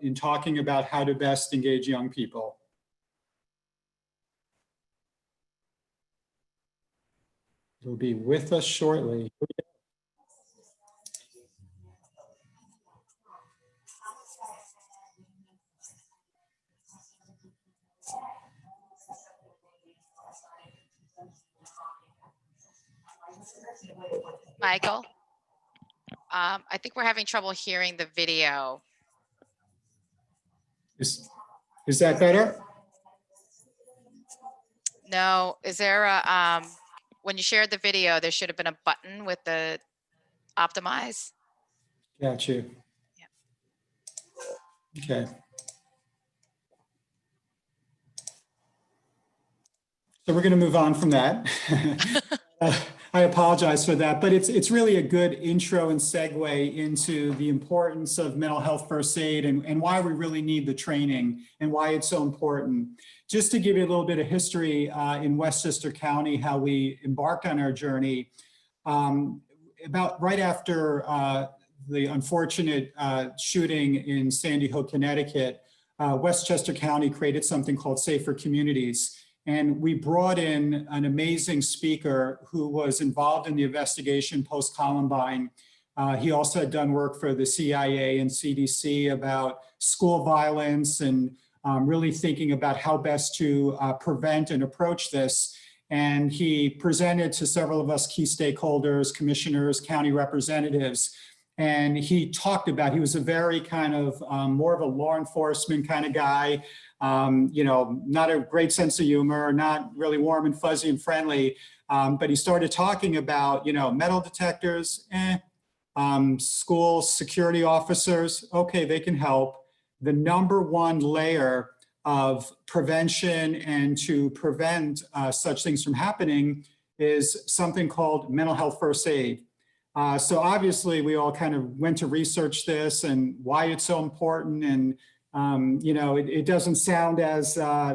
in talking about how to best engage young people. It'll be with us shortly. Michael, I think we're having trouble hearing the video. Is that better? No, is there a, when you shared the video, there should have been a button with the optimize. Got you. Yeah. Okay. So we're going to move on from that. I apologize for that, but it's really a good intro and segue into the importance of mental health first aid, and why we really need the training and why it's so important. Just to give you a little bit of history in Westchester County, how we embarked on our journey, about right after the unfortunate shooting in Sandy Hook, Connecticut, Westchester County created something called Safer Communities. And we brought in an amazing speaker who was involved in the investigation post-Columbine. He also had done work for the CIA and CDC about school violence, and really thinking about how best to prevent and approach this. And he presented to several of us key stakeholders, commissioners, county representatives. And he talked about, he was a very kind of more of a law enforcement kind of guy. Not a great sense of humor, not really warm and fuzzy and friendly, but he started talking about, metal detectors, school security officers, okay, they can help. The number one layer of prevention and to prevent such things from happening is something called mental health first aid. So obviously we all kind of went to research this and why it's so important, and it doesn't sound as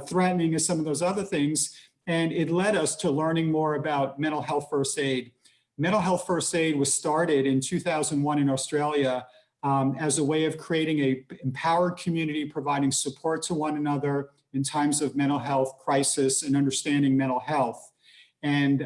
threatening as some of those other things. And it led us to learning more about mental health first aid. Mental health first aid was started in 2001 in Australia as a way of creating an empowered community, providing support to one another in times of mental health crisis and understanding mental health. And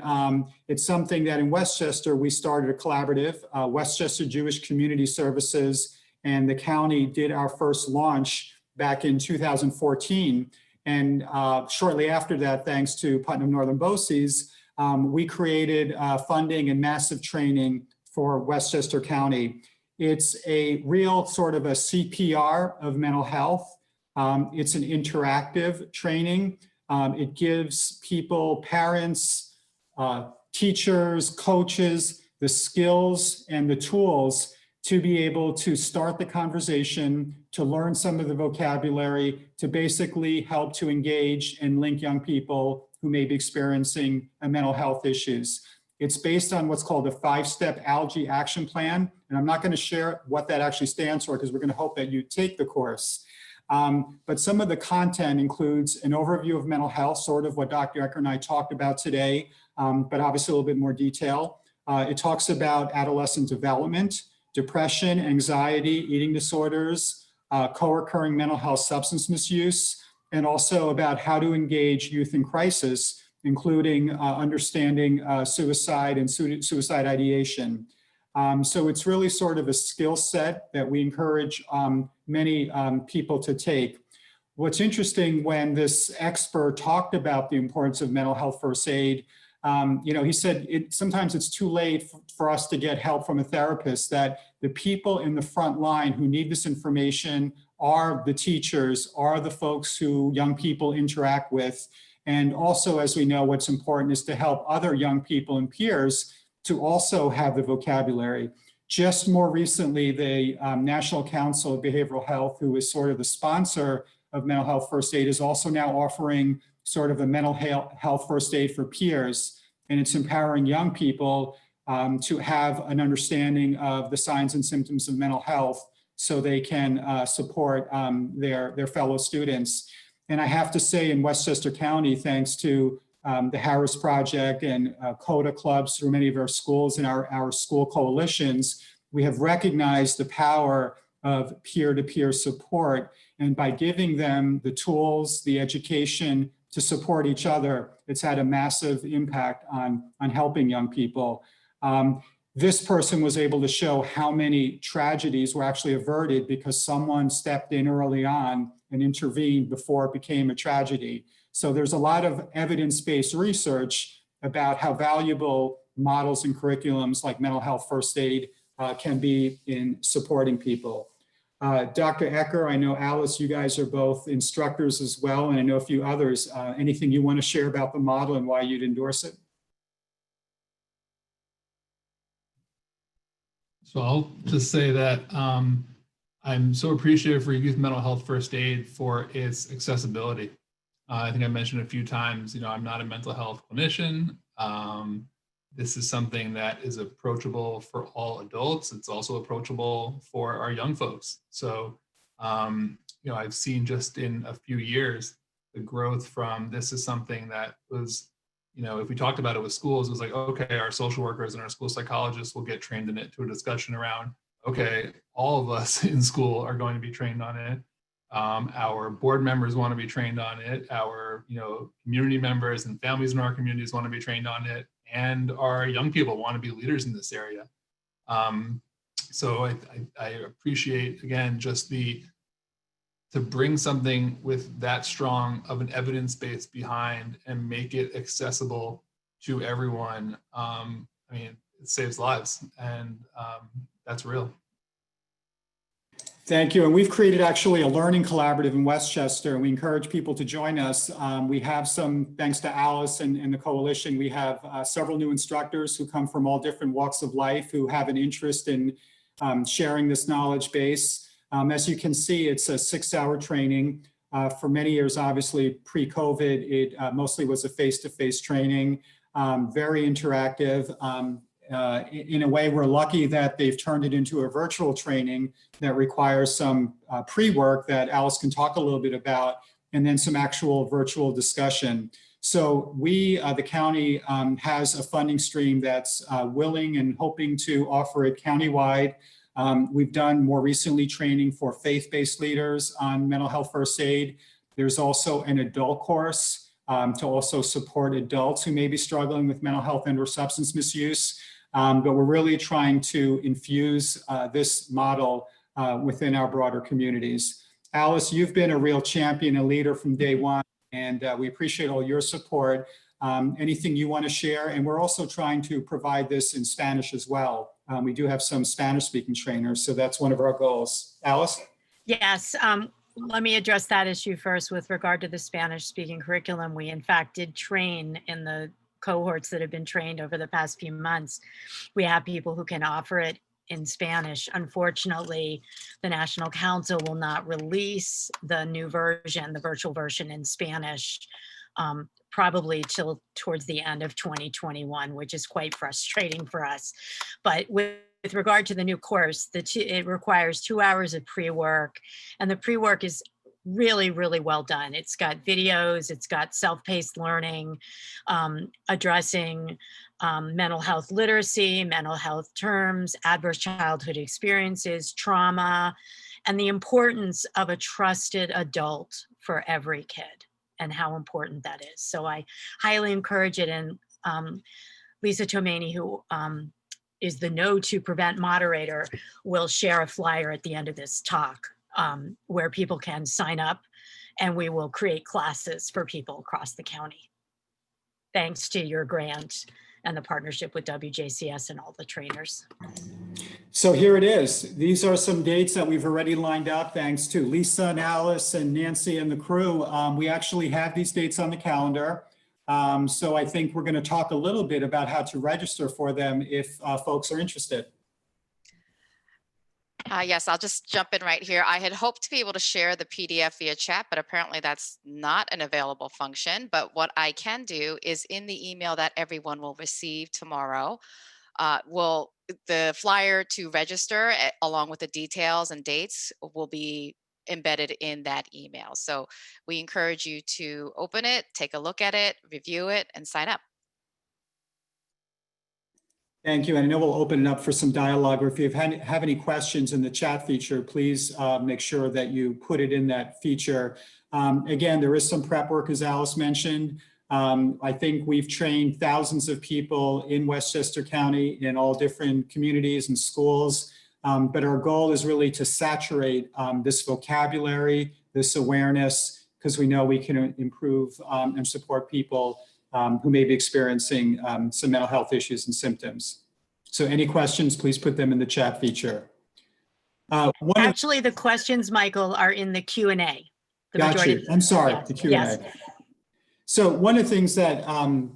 it's something that in Westchester, we started a collaborative, Westchester Jewish Community Services, and the county did our first launch back in 2014. And shortly after that, thanks to Putnam Northern BOCES, we created funding and massive training for Westchester County. It's a real sort of a CPR of mental health. It's an interactive training. It gives people, parents, teachers, coaches, the skills and the tools to be able to start the conversation, to learn some of the vocabulary, to basically help to engage and link young people who may be experiencing mental health issues. It's based on what's called a 5-step ALGE action plan. And I'm not going to share what that actually stands for because we're going to hope that you take the course. But some of the content includes an overview of mental health, sort of what Dr. Ecker and I talked about today, but obviously a little bit more detail. It talks about adolescent development, depression, anxiety, eating disorders, co-occurring mental health substance misuse, and also about how to engage youth in crisis, including understanding suicide and suicide ideation. So it's really sort of a skill set that we encourage many people to take. What's interesting, when this expert talked about the importance of mental health first aid, he said sometimes it's too late for us to get help from a therapist, that the people in the front line who need this information are the teachers, are the folks who young people interact with. And also, as we know, what's important is to help other young people and peers to also have the vocabulary. Just more recently, the National Council of Behavioral Health, who is sort of the sponsor of mental health first aid, is also now offering sort of a mental health first aid for peers. And it's empowering young people to have an understanding of the signs and symptoms of mental health so they can support their fellow students. And I have to say, in Westchester County, thanks to the Harris Project and CODA clubs through many of our schools and our school coalitions, we have recognized the power of peer-to-peer support. And by giving them the tools, the education to support each other, it's had a massive impact on helping young people. This person was able to show how many tragedies were actually averted because someone stepped in early on and intervened before it became a tragedy. So there's a lot of evidence-based research about how valuable models and curriculums like mental health first aid can be in supporting people. Dr. Ecker, I know Alice, you guys are both instructors as well, and I know a few others. Anything you want to share about the model and why you'd endorse it? So I'll just say that I'm so appreciative for youth mental health first aid for its accessibility. I think I mentioned a few times, I'm not a mental health clinician. This is something that is approachable for all adults. It's also approachable for our young folks. So, I've seen just in a few years, the growth from this is something that was, if we talked about it with schools, it was like, okay, our social workers and our school psychologists will get trained in it, to a discussion around, okay, all of us in school are going to be trained on it. Our board members want to be trained on it. Our, community members and families in our communities want to be trained on it. And our young people want to be leaders in this area. So I appreciate, again, just to bring something with that strong of an evidence base behind and make it accessible to everyone. It saves lives, and that's real. Thank you. And we've created actually a learning collaborative in Westchester, and we encourage people to join us. We have some, thanks to Alice and the coalition, we have several new instructors who come from all different walks of life who have an interest in sharing this knowledge base. As you can see, it's a 6-hour training. For many years, obviously, pre-COVID, it mostly was a face-to-face training, very interactive. In a way, we're lucky that they've turned it into a virtual training that requires some pre-work that Alice can talk a little bit about, and then some actual virtual discussion. So we, the county, has a funding stream that's willing and hoping to offer it countywide. We've done more recently training for faith-based leaders on mental health first aid. There's also an adult course to also support adults who may be struggling with mental health and/or substance misuse. But we're really trying to infuse this model within our broader communities. Alice, you've been a real champion and leader from day one, and we appreciate all your support. Anything you want to share? And we're also trying to provide this in Spanish as well. We do have some Spanish-speaking trainers, so that's one of our goals. Alice? Yes, let me address that issue first with regard to the Spanish speaking curriculum. We in fact did train in the cohorts that have been trained over the past few months. We have people who can offer it in Spanish. Unfortunately, the National Council will not release the new version, the virtual version in Spanish, probably till towards the end of 2021, which is quite frustrating for us. But with regard to the new course, it requires 2 hours of pre-work, and the pre-work is really, really well done. It's got videos, it's got self-paced learning, addressing mental health literacy, mental health terms, adverse childhood experiences, trauma, and the importance of a trusted adult for every kid and how important that is. So I highly encourage it. And Lisa Tomani, who is the No to Prevent moderator, will share a flyer at the end of this talk where people can sign up, and we will create classes for people across the county. Thanks to your grant and the partnership with WJCS and all the trainers. So here it is. These are some dates that we've already lined up, thanks to Lisa and Alice and Nancy and the crew. We actually have these dates on the calendar. So I think we're going to talk a little bit about how to register for them if folks are interested. Yes, I'll just jump in right here. I had hoped to be able to share the PDF via chat, but apparently that's not an available function. But what I can do is in the email that everyone will receive tomorrow, the flyer to register along with the details and dates will be embedded in that email. So we encourage you to open it, take a look at it, review it, and sign up. Thank you. And I know we'll open it up for some dialogue, or if you have any questions in the chat feature, please make sure that you put it in that feature. Again, there is some prep work, as Alice mentioned. I think we've trained thousands of people in Westchester County in all different communities and schools. But our goal is really to saturate this vocabulary, this awareness, because we know we can improve and support people who may be experiencing some mental health issues and symptoms. So any questions, please put them in the chat feature. Actually, the questions, Michael, are in the Q&A. Got you. I'm sorry, yes, the Q&A. Yes. So one of the things that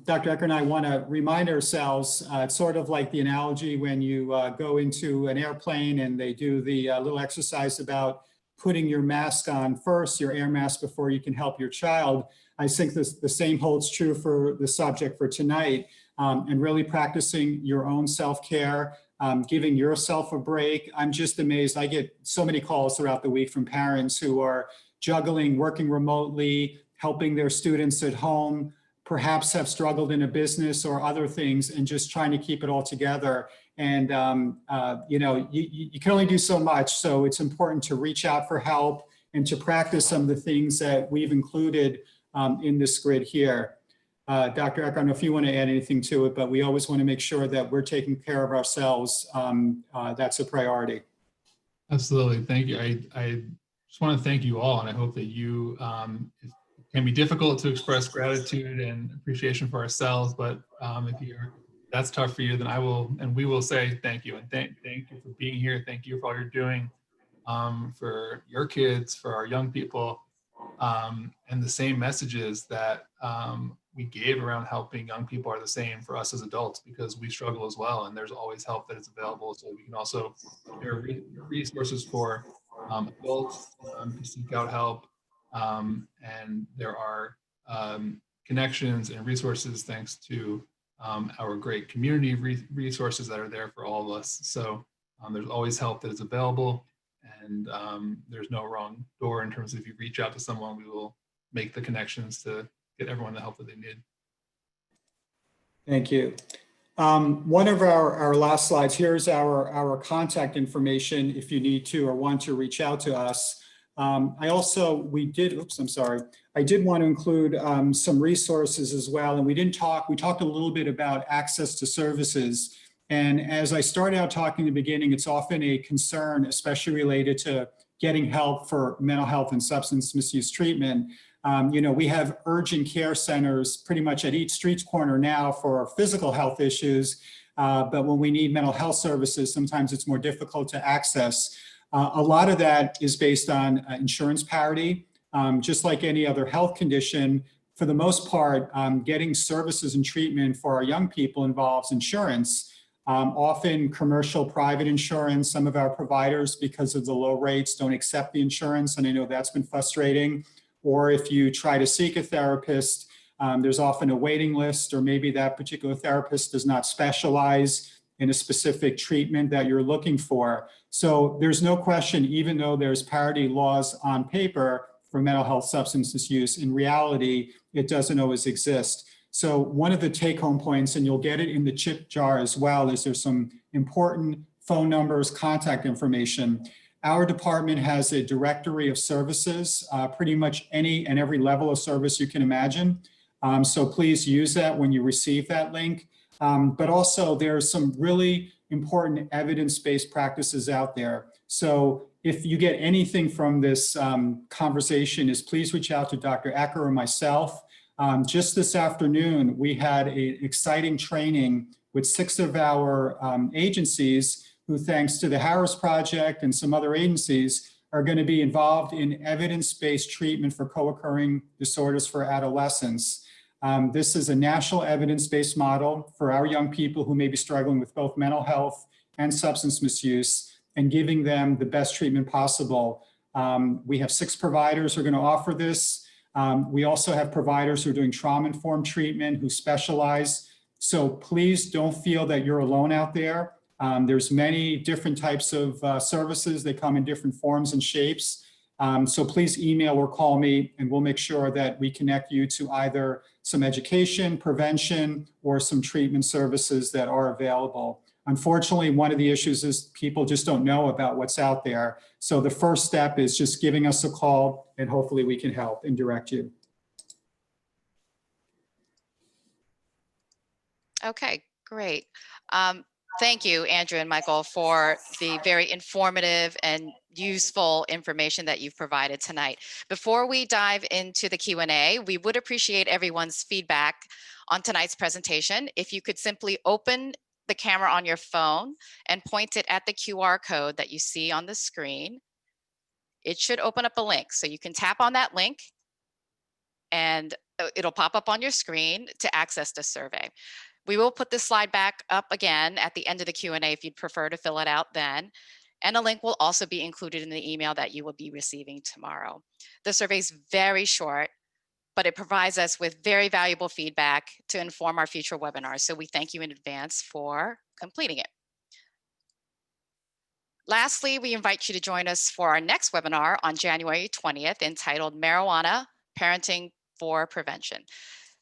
Dr. Ecker and I want to remind ourselves, it's sort of like the analogy when you go into an airplane and they do the little exercise about putting your mask on first, your air mask, before you can help your child. I think the same holds true for the subject for tonight, and really practicing your own self-care, giving yourself a break. I'm just amazed. I get so many calls throughout the week from parents who are juggling, working remotely, helping their students at home, perhaps have struggled in a business or other things, and just trying to keep it all together. And you know, you can only do so much. So it's important to reach out for help and to practice some of the things that we've included in this grid here. Dr. Ecker, I don't know if you want to add anything to it, but we always want to make sure that we're taking care of ourselves. That's a priority. Absolutely. Thank you. I just want to thank you all, and I hope that you, it can be difficult to express gratitude and appreciation for ourselves, but if that's tough for you, then I will, and we will say thank you. And thank you for being here. Thank you for all you're doing for your kids, for our young people, and the same messages that we gave around helping young people are the same for us as adults, because we struggle as well, and there's always help that is available. So we can also, there are resources for adults to seek out help, and there are connections and resources thanks to our great community resources that are there for all of us. So there's always help that is available, and there's no wrong door in terms of if you reach out to someone, we will make the connections to get everyone the help that they need. Thank you. One of our last slides, here's our contact information if you need to or want to reach out to us. I did want to include some resources as well. And we talked a little bit about access to services. And as I started out talking in the beginning, it's often a concern, especially related to getting help for mental health and substance misuse treatment. You know, we have urgent care centers pretty much at each street corner now for physical health issues. But when we need mental health services, sometimes it's more difficult to access. A lot of that is based on insurance parity. Just like any other health condition, for the most part, getting services and treatment for our young people involves insurance. Often commercial private insurance. Some of our providers, because of the low rates, don't accept the insurance, and I know that's been frustrating. Or if you try to seek a therapist, there's often a waiting list, or maybe that particular therapist does not specialize in a specific treatment that you're looking for. So there's no question, even though there's parity laws on paper for mental health substance misuse, in reality, it doesn't always exist. So one of the take-home points, and you'll get it in the chip jar as well, is there's some important phone numbers, contact information. Our department has a directory of services, pretty much any and every level of service you can imagine. So please use that when you receive that link. But also there's some really important evidence-based practices out there. So if you get anything from this conversation, is please reach out to Dr. Ecker or myself. Just this afternoon, we had an exciting training with 6 of our agencies who, thanks to the Harris Project and some other agencies, are going to be involved in evidence-based treatment for co-occurring disorders for adolescents. This is a national evidence-based model for our young people who may be struggling with both mental health and substance misuse, and giving them the best treatment possible. We have 6 providers who are going to offer this. We also have providers who are doing trauma-informed treatment who specialize. So please don't feel that you're alone out there. There's many different types of services. They come in different forms and shapes. So please email or call me, and we'll make sure that we connect you to either some education, prevention, or some treatment services that are available. Unfortunately, one of the issues is people just don't know about what's out there. So the first step is just giving us a call, and hopefully we can help and direct you. Okay, great. Thank you, Andrew and Michael, for the very informative and useful information that you've provided tonight. Before we dive into the Q&A, we would appreciate everyone's feedback on tonight's presentation. If you could simply open the camera on your phone and point it at the QR code that you see on the screen, it should open up a link. So you can tap on that link and it'll pop up on your screen to access the survey. We will put this slide back up again at the end of the Q&A if you'd prefer to fill it out then. And a link will also be included in the email that you will be receiving tomorrow. The survey is very short, but it provides us with very valuable feedback to inform our future webinars. So we thank you in advance for completing it. Lastly, we invite you to join us for our next webinar on January 20th, entitled Marijuana Parenting for Prevention.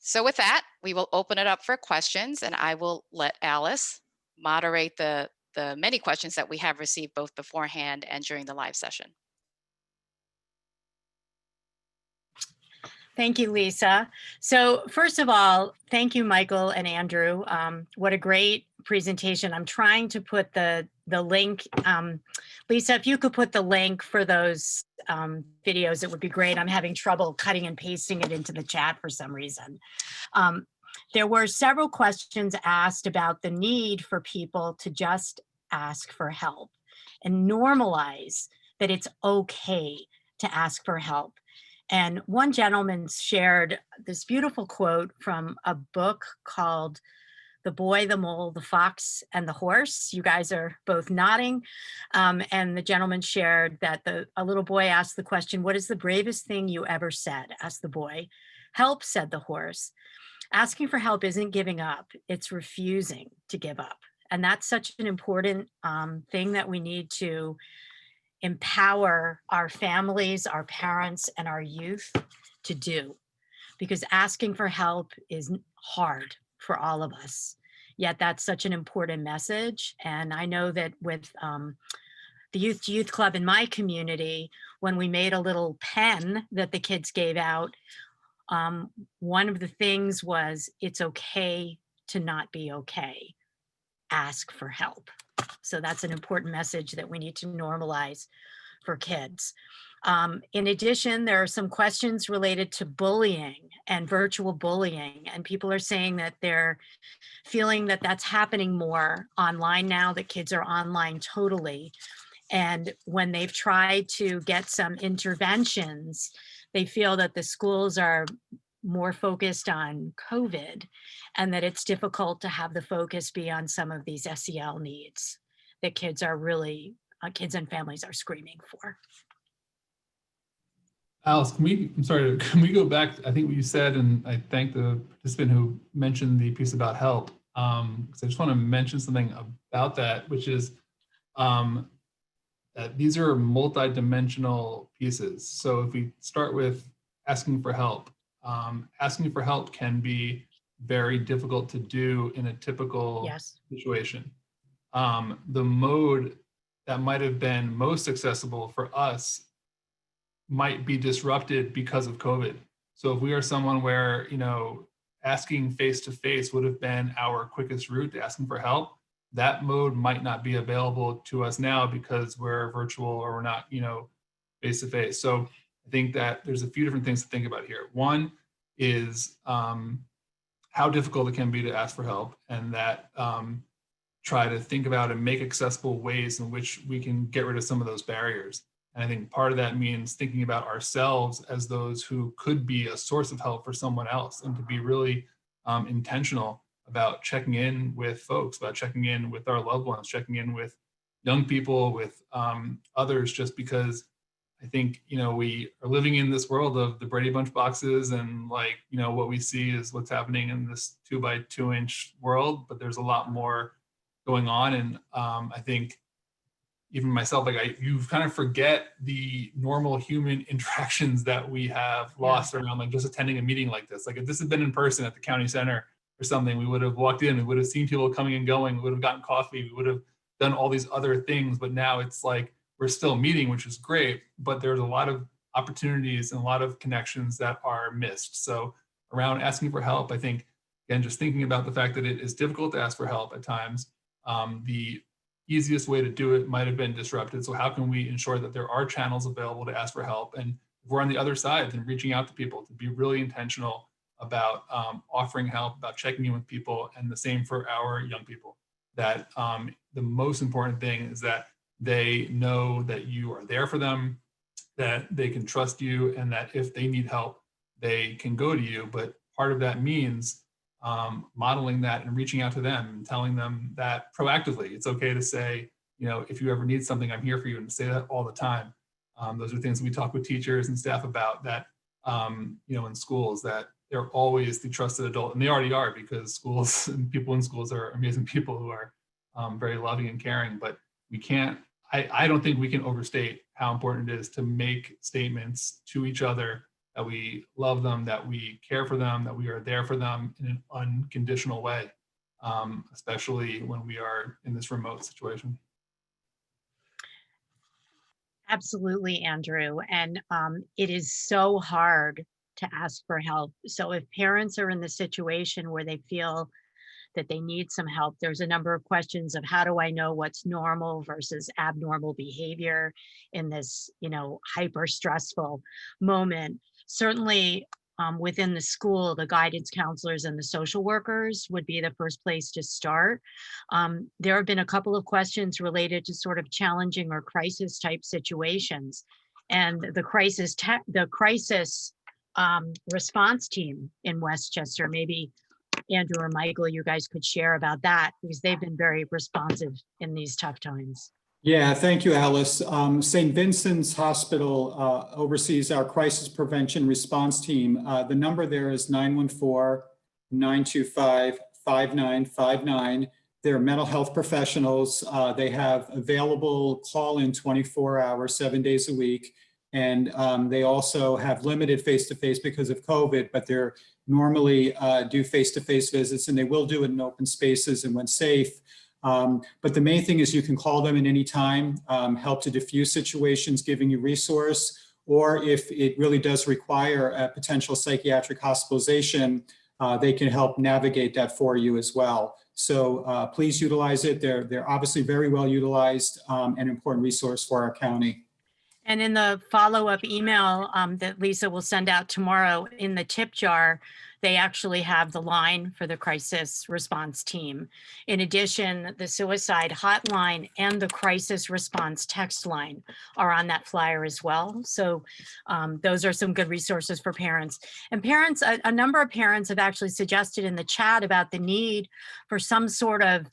So with that, we will open it up for questions, and I will let Alice moderate the many questions that we have received both beforehand and during the live session. Thank you, Lisa. So first of all, thank you, Michael and Andrew. What a great presentation. I'm trying to put the link. Lisa, if you could put the link for those videos, it would be great. I'm having trouble cutting and pasting it into the chat for some reason. There were several questions asked about the need for people to just ask for help and normalize that it's okay to ask for help. And one gentleman shared this beautiful quote from a book called The Boy, the Mole, the Fox, and the Horse. You guys are both nodding. And the gentleman shared that a little boy asked the question, "What is the bravest thing you ever said?" asked the boy. "Help," said the horse. Asking for help isn't giving up, it's refusing to give up. And that's such an important thing that we need to empower our families, our parents, and our youth to do, because asking for help is hard for all of us. Yet that's such an important message. And I know that with the Youth to Youth Club in my community, when we made a little pen that the kids gave out, one of the things was, it's okay to not be okay. Ask for help. So that's an important message that we need to normalize for kids. In addition, there are some questions related to bullying and virtual bullying, and people are saying that they're feeling that that's happening more online now, that kids are online totally. And when they've tried to get some interventions, they feel that the schools are more focused on COVID and that it's difficult to have the focus be on some of these SEL needs that kids are really, kids and families are screaming for. Alice, can we go back? I think what you said, and I thank the participant who mentioned the piece about help. Because I just want to mention something about that, which is that these are multi-dimensional pieces. So if we start with asking for help can be very difficult to do in a typical situation. The mode that might have been most accessible for us might be disrupted because of COVID. So if we are someone where, asking face-to-face would have been our quickest route to asking for help, that mode might not be available to us now because we're virtual or we're not, face-to-face. So I think that there's a few different things to think about here. One is how difficult it can be to ask for help, and that try to think about and make accessible ways in which we can get rid of some of those barriers. And I think part of that means thinking about ourselves as those who could be a source of help for someone else, and to be really intentional about checking in with folks, about checking in with our loved ones, checking in with young people, with others, just because I think, we are living in this world of the Brady Bunch boxes, and what we see is what's happening in this 2x2 inch world, but there's a lot more going on. And I think even myself, you kind of forget the normal human interactions that we have lost around just attending a meeting like this. If this had been in person at the county center or something, we would have walked in, we would have seen people coming and going, we would have gotten coffee, we would have done all these other things. But now it's we're still meeting, which is great, but there's a lot of opportunities and a lot of connections that are missed. So around asking for help, I think, again, just thinking about the fact that it is difficult to ask for help at times, the easiest way to do it might have been disrupted. So how can we ensure that there are channels available to ask for help? And if we're on the other side, then reaching out to people, to be really intentional about offering help, about checking in with people, and the same for our young people. That the most important thing is that they know that you are there for them, that they can trust you, and that if they need help, they can go to you. But part of that means modeling that and reaching out to them and telling them that proactively. It's okay to say, if you ever need something, I'm here for you, and to say that all the time. Those are things we talk with teachers and staff about, that, in schools, that they're always the trusted adult, and they already are, because schools and people in schools are amazing people who are very loving and caring. But we can't, I don't think we can overstate how important it is to make statements to each other that we love them, that we care for them, that we are there for them in an unconditional way, especially when we are in this remote situation. Absolutely, Andrew. And it is so hard to ask for help. So if parents are in the situation where they feel that they need some help, there's a number of questions of how do I know what's normal versus abnormal behavior in this, hyper stressful moment. Certainly within the school, the guidance counselors and the social workers would be the first place to start. There have been a couple of questions related to sort of challenging or crisis type situations, and the crisis response team in Westchester, maybe Andrew or Michael, you guys could share about that, because they've been very responsive in these tough times. Yeah, thank you, Alice. St. Vincent's Hospital oversees our crisis prevention response team. The number there is 914-925-5959. They're mental health professionals. They have available call-in 24 hours, 7 days a week. And they also have limited face-to-face because of COVID, but they're normally do face-to-face visits, and they will do it in open spaces and when safe. But the main thing is you can call them at any time, help to diffuse situations, giving you resource, or if it really does require a potential psychiatric hospitalization, they can help navigate that for you as well. So please utilize it. They're obviously very well utilized and an important resource for our county. And in the follow-up email that Lisa will send out tomorrow, in the tip jar, they actually have the line for the crisis response team. In addition, the suicide hotline and the crisis response text line are on that flyer as well. So those are some good resources for parents. And parents, a number of parents have actually suggested in the chat about the need for some sort of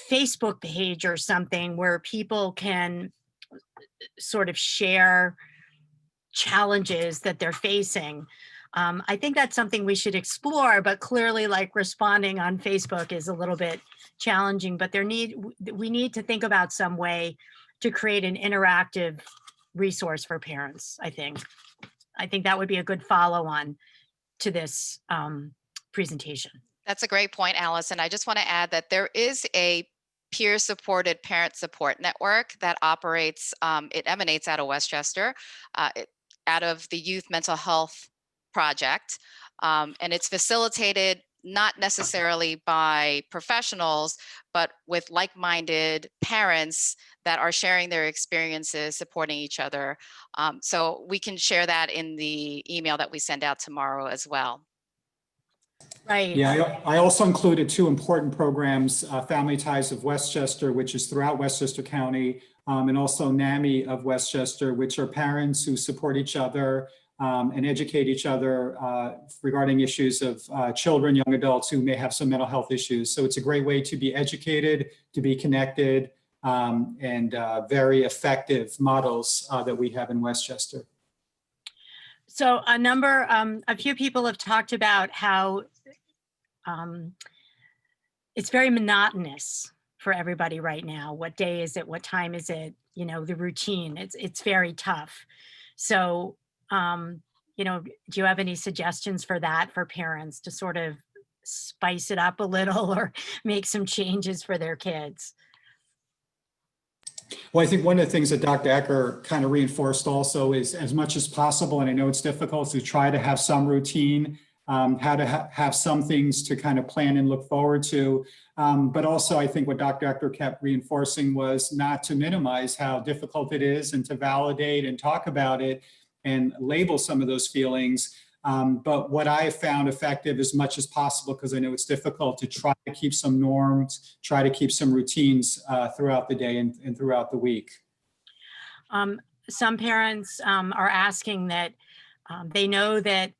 Facebook page or something where people can sort of share challenges that they're facing. I think that's something we should explore, but clearly, like, responding on Facebook is a little bit challenging, but we need to think about some way to create an interactive resource for parents, I think. I think that would be a good follow-on to this presentation. That's a great point, Alice. And I just want to add that there is a peer-supported parent support network that operates, it emanates out of Westchester, out of the Youth Mental Health Project. And it's facilitated not necessarily by professionals, but with like-minded parents that are sharing their experiences, supporting each other. So we can share that in the email that we send out tomorrow as well. Right. Yeah, I also included two important programs, Family Ties of Westchester, which is throughout Westchester County, and also NAMI of Westchester, which are parents who support each other and educate each other regarding issues of children, young adults who may have some mental health issues. So it's a great way to be educated, to be connected, and very effective models that we have in Westchester. So a few people have talked about how it's very monotonous for everybody right now. What day is it? What time is it? You know, the routine, it's very tough. So, you know, do you have any suggestions for that, for parents to sort of spice it up a little or make some changes for their kids? Well, I think one of the things that Dr. Ecker kind of reinforced also is, as much as possible, and I know it's difficult, to try to have some routine, how to have some things to kind of plan and look forward to. But also, I think what Dr. Ecker kept reinforcing was not to minimize how difficult it is, and to validate and talk about it and label some of those feelings. But what I have found effective as much as possible, because I know it's difficult, to try to keep some norms, try to keep some routines throughout the day and throughout the week. Some parents are asking that they know that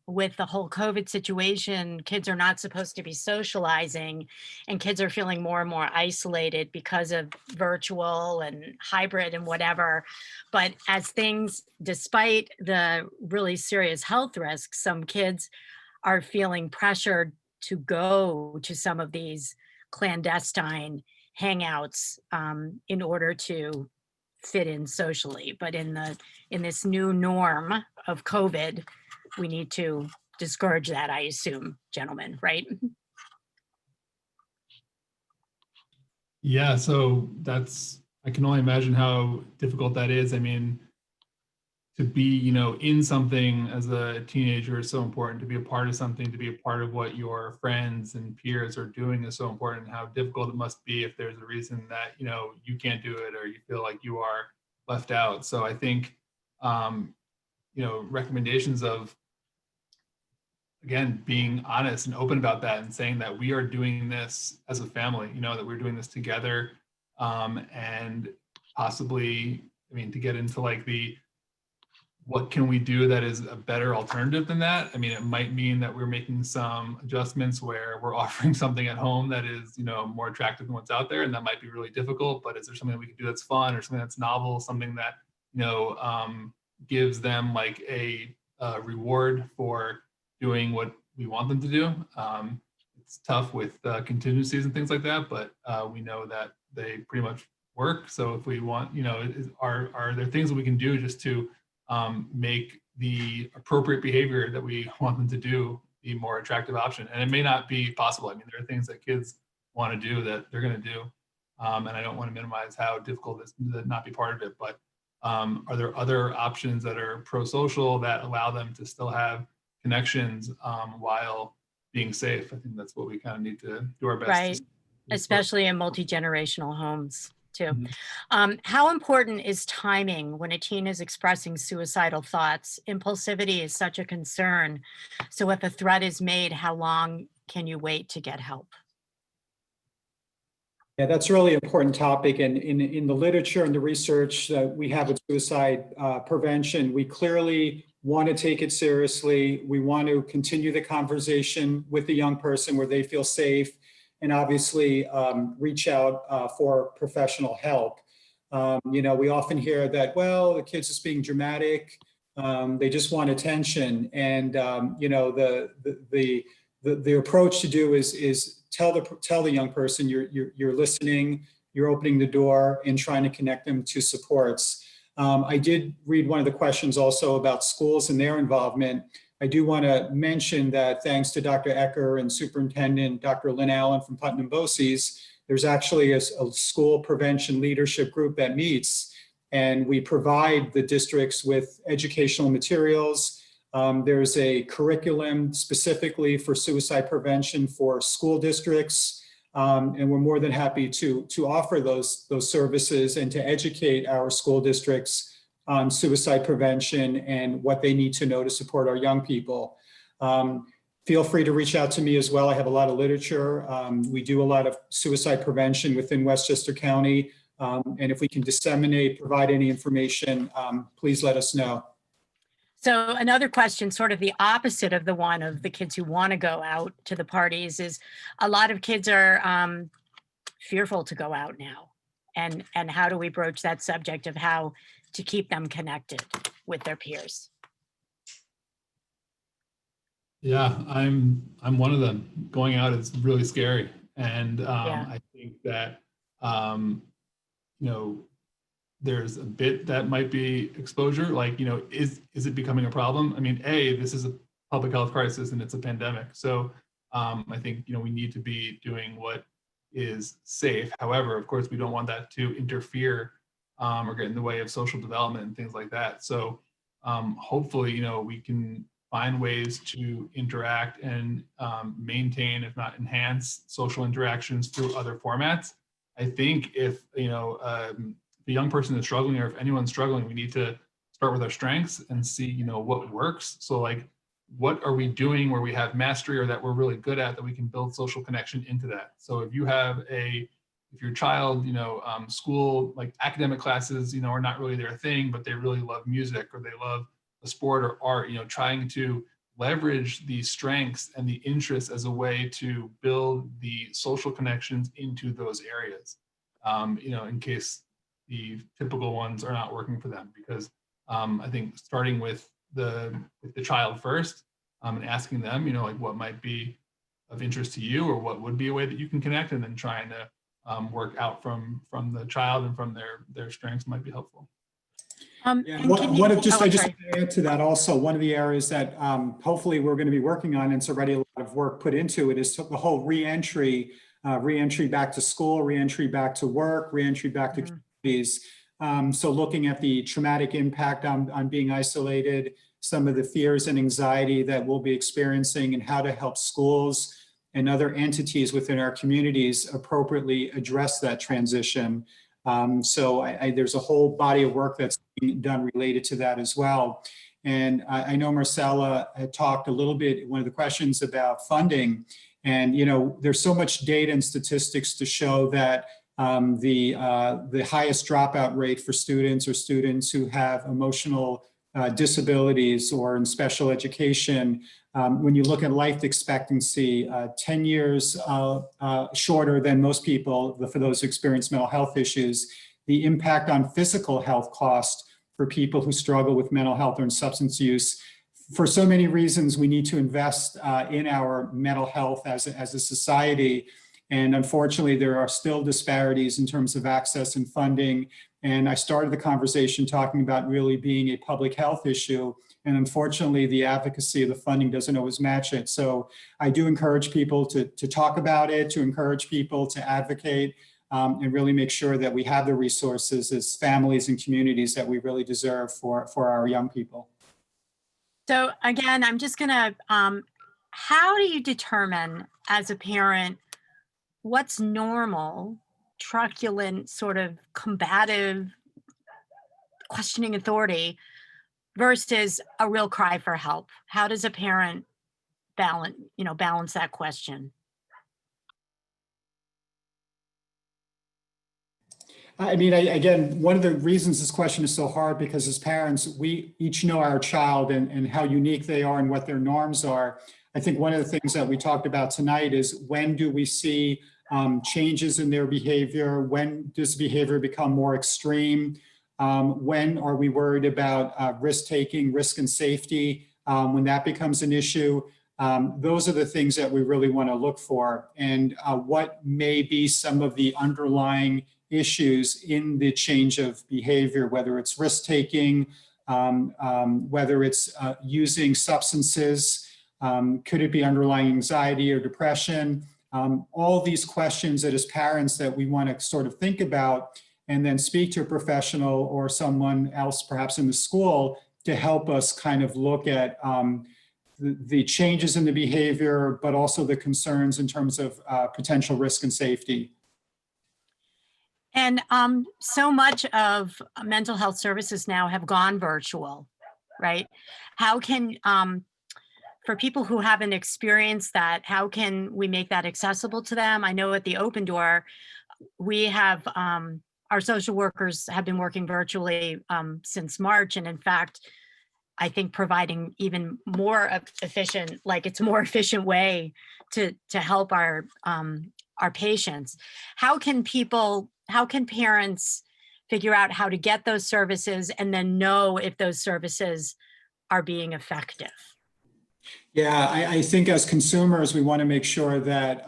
with the whole COVID situation, kids are not supposed to be socializing, and kids are feeling more and more isolated because of virtual and hybrid and whatever. But as things, despite the really serious health risks, some kids are feeling pressured to go to some of these clandestine hangouts in order to fit in socially. But in this new norm of COVID, we need to discourage that, I assume, gentlemen, right? Yeah, so I can only imagine how difficult that is. I mean, to be, you know, in something as a teenager is so important. To be a part of something, to be a part of what your friends and peers are doing is so important. How difficult it must be if there's a reason that, you know, you can't do it or you feel like you are left out. So I think, you know, recommendations of, again, being honest and open about that and saying that we are doing this as a family, you know, that we're doing this together, and possibly, I mean, to get into like what can we do that is a better alternative than that? I mean, it might mean that we're making some adjustments where we're offering something at home that is, you know, more attractive than what's out there, and that might be really difficult. But is there something that we can do that's fun, or something that's novel, something that, you know, gives them like a reward for doing what we want them to do? It's tough with contingencies and things like that, but we know that they pretty much work. So if we want, you know, are there things that we can do just to make the appropriate behavior that we want them to do the more attractive option? And it may not be possible. I mean, there are things that kids want to do that they're going to do. And I don't want to minimize how difficult it is to not be part of it, but are there other options that are pro-social that allow them to still have connections while being safe? I think that's what we kind of need to do our best. Right, especially in multi-generational homes. too. Mhm. How important is timing when a teen is expressing suicidal thoughts? Impulsivity is such a concern. So if a threat is made, how long can you wait to get help? Yeah, that's a really important topic. And in the literature and the research that we have with suicide prevention, we clearly want to take it seriously. We want to continue the conversation with the young person where they feel safe, and obviously reach out for professional help. We often hear that, well, the kid's just being dramatic. They just want attention. And, the approach to do is tell the young person you're listening, you're opening the door, and trying to connect them to supports. I did read one of the questions also about schools and their involvement. I do want to mention that thanks to Dr. Ecker and Superintendent Dr. Lynn Allen from Putnam Boces, there's actually a school prevention leadership group that meets, and we provide the districts with educational materials. There's a curriculum specifically for suicide prevention for school districts, and we're more than happy to offer those services and to educate our school districts on suicide prevention and what they need to know to support our young people. Feel free to reach out to me as well. I have a lot of literature. We do a lot of suicide prevention within Westchester County, and if we can provide any information, please let us know. So another question, sort of the opposite of the one of the kids who want to go out to the parties, is a lot of kids are fearful to go out now. And how do we broach that subject of how to keep them connected with their peers? Yeah, I'm one of them. Going out is really scary. And Yeah. I think that, there's a bit that might be exposure, like, is it becoming a problem? I mean, this is a public health crisis and it's a pandemic. So I think, we need to be doing what is safe. However, of course, we don't want that to interfere or get in the way of social development and things like that. So hopefully, we can find ways to interact and maintain, if not enhance, social interactions through other formats. I think if, the young person is struggling, or if anyone's struggling, we need to start with our strengths and see, what works. So like, what are we doing where we have mastery or that we're really good at, that we can build social connection into that. So if you have if your child, school, like academic classes, are not really their thing, but they really love music or they love a sport or art, trying to leverage the strengths and the interests as a way to build the social connections into those areas, in case the typical ones are not working for them. Because I think starting with the child first and asking them, like what might be of interest to you or what would be a way that you can connect, and then trying to work out from the child and from their strengths might be helpful. I just add to that also, one of the areas that hopefully we're going to be working on, and it's already a lot of work put into it, is the whole reentry back to school, reentry back to work, reentry back to communities. So looking at the traumatic impact on being isolated, some of the fears and anxiety that we'll be experiencing, and how to help schools and other entities within our communities appropriately address that transition. So there's a whole body of work that's being done related to that as well. And I know Marcella had talked a little bit, one of the questions about funding, and there's so much data and statistics to show that the highest dropout rate for students or students who have emotional disabilities or in special education, when you look at life expectancy, 10 years shorter than most people, for those who experience mental health issues, the impact on physical health cost for people who struggle with mental health or substance use. For so many reasons, we need to invest in our mental health as a society. And unfortunately, there are still disparities in terms of access and funding. And I started the conversation talking about really being a public health issue. And unfortunately, the advocacy of the funding doesn't always match it. So I do encourage people to talk about it, to encourage people to advocate, and really make sure that we have the resources as families and communities that we really deserve for our young people. So again, I'm just gonna, how do you determine as a parent what's normal truculent, sort of combative, questioning authority versus a real cry for help? How does a parent balance that question? I mean, again, one of the reasons this question is so hard, because as parents, we each know our child and how unique they are and what their norms are. I think one of the things that we talked about tonight is, when do we see changes in their behavior? When does behavior become more extreme? When are we worried about risk-taking, risk and safety, when that becomes an issue? Those are the things that we really want to look for. And what may be some of the underlying issues in the change of behavior, whether it's risk-taking, whether it's using substances, could it be underlying anxiety or depression? All these questions that as parents that we want to sort of think about, and then speak to a professional or someone else perhaps in the school to help us kind of look at the changes in the behavior, but also the concerns in terms of potential risk and safety. And so much of mental health services now have gone virtual, right? How can, for people who haven't experienced that, how can we make that accessible to them? I know at the Open Door, we have, our social workers have been working virtually since March. And in fact, I think providing even more efficient, like it's a more efficient way to help our patients. How can parents figure out how to get those services and then know if those services are being effective? Yeah, I think as consumers, we want to make sure that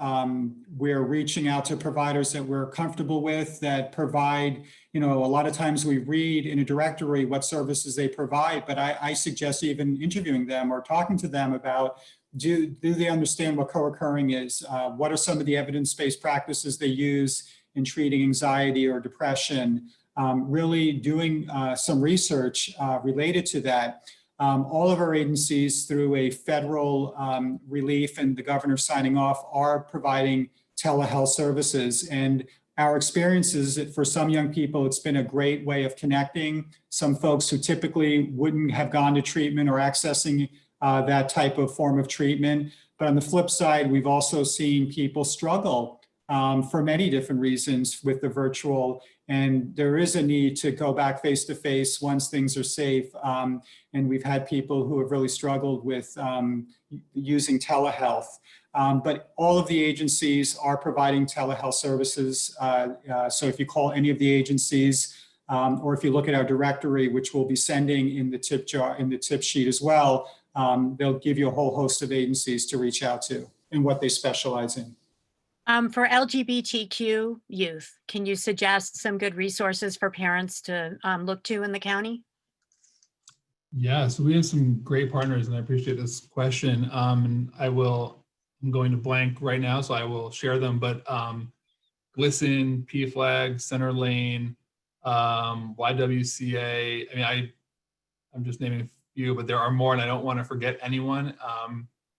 we're reaching out to providers that we're comfortable with, that provide, a lot of times we read in a directory what services they provide, but I suggest even interviewing them or talking to them about, do they understand what co-occurring is? What are some of the evidence-based practices they use in treating anxiety or depression? Really doing some research related to that. All of our agencies, through a federal relief and the governor signing off, are providing telehealth services. And our experience is that for some young people, it's been a great way of connecting. Some folks who typically wouldn't have gone to treatment or accessing that type of form of treatment. But on the flip side, we've also seen people struggle for many different reasons with the virtual. And there is a need to go back face to face once things are safe. And we've had people who have really struggled with using telehealth. But all of the agencies are providing telehealth services. So if you call any of the agencies, or if you look at our directory, which we'll be sending in the tip sheet as well, they'll give you a whole host of agencies to reach out to and what they specialize in. For LGBTQ youth, can you suggest some good resources for parents to look to in the county? Yeah, so we have some great partners, and I appreciate this question. And I'm going to blank right now, so I will share them. But GLSEN, PFLAG, Center Lane, YWCA. I mean, I'm just naming a few, but there are more, and I don't want to forget anyone.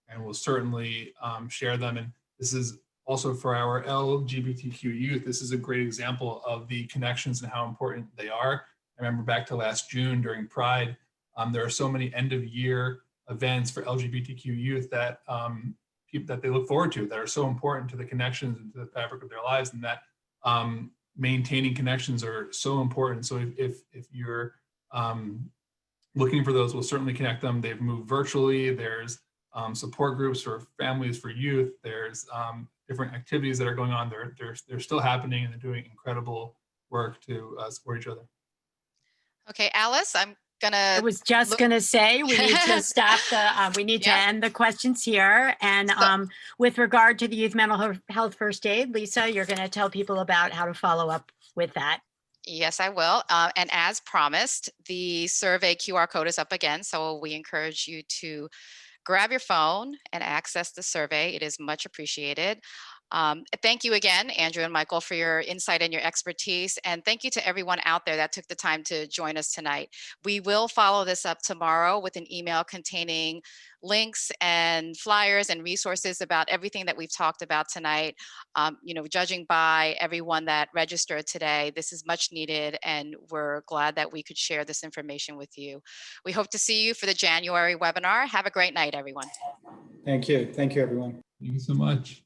And we'll certainly share them. And this is also for our LGBTQ youth. This is a great example of the connections and how important they are. I remember back to last June during Pride, there are so many end of year events for LGBTQ youth that that they look forward to, that are so important to the connections and to the fabric of their lives, and that maintaining connections are so important. So if you're looking for those, we'll certainly connect them. They've moved virtually. There's support groups for families, for youth. There's different activities that are going on. They're still happening, and they're doing incredible work to support each other. Okay, Alice, I was just gonna say, we need to stop we need to end the questions here. And with regard to the youth mental health first aid, Lisa, you're gonna tell people about how to follow up with that. Yes, I will. And as promised, the survey QR code is up again. So we encourage you to grab your phone and access the survey. It is much appreciated. Thank you again, Andrew and Michael, for your insight and your expertise. And thank you to everyone out there that took the time to join us tonight. We will follow this up tomorrow with an email containing links and flyers and resources about everything that we've talked about tonight. Judging by everyone that registered today, this is much needed, and we're glad that we could share this information with you. We hope to see you for the January webinar. Have a great night, everyone. Thank you. Thank you, everyone. Thank you so much.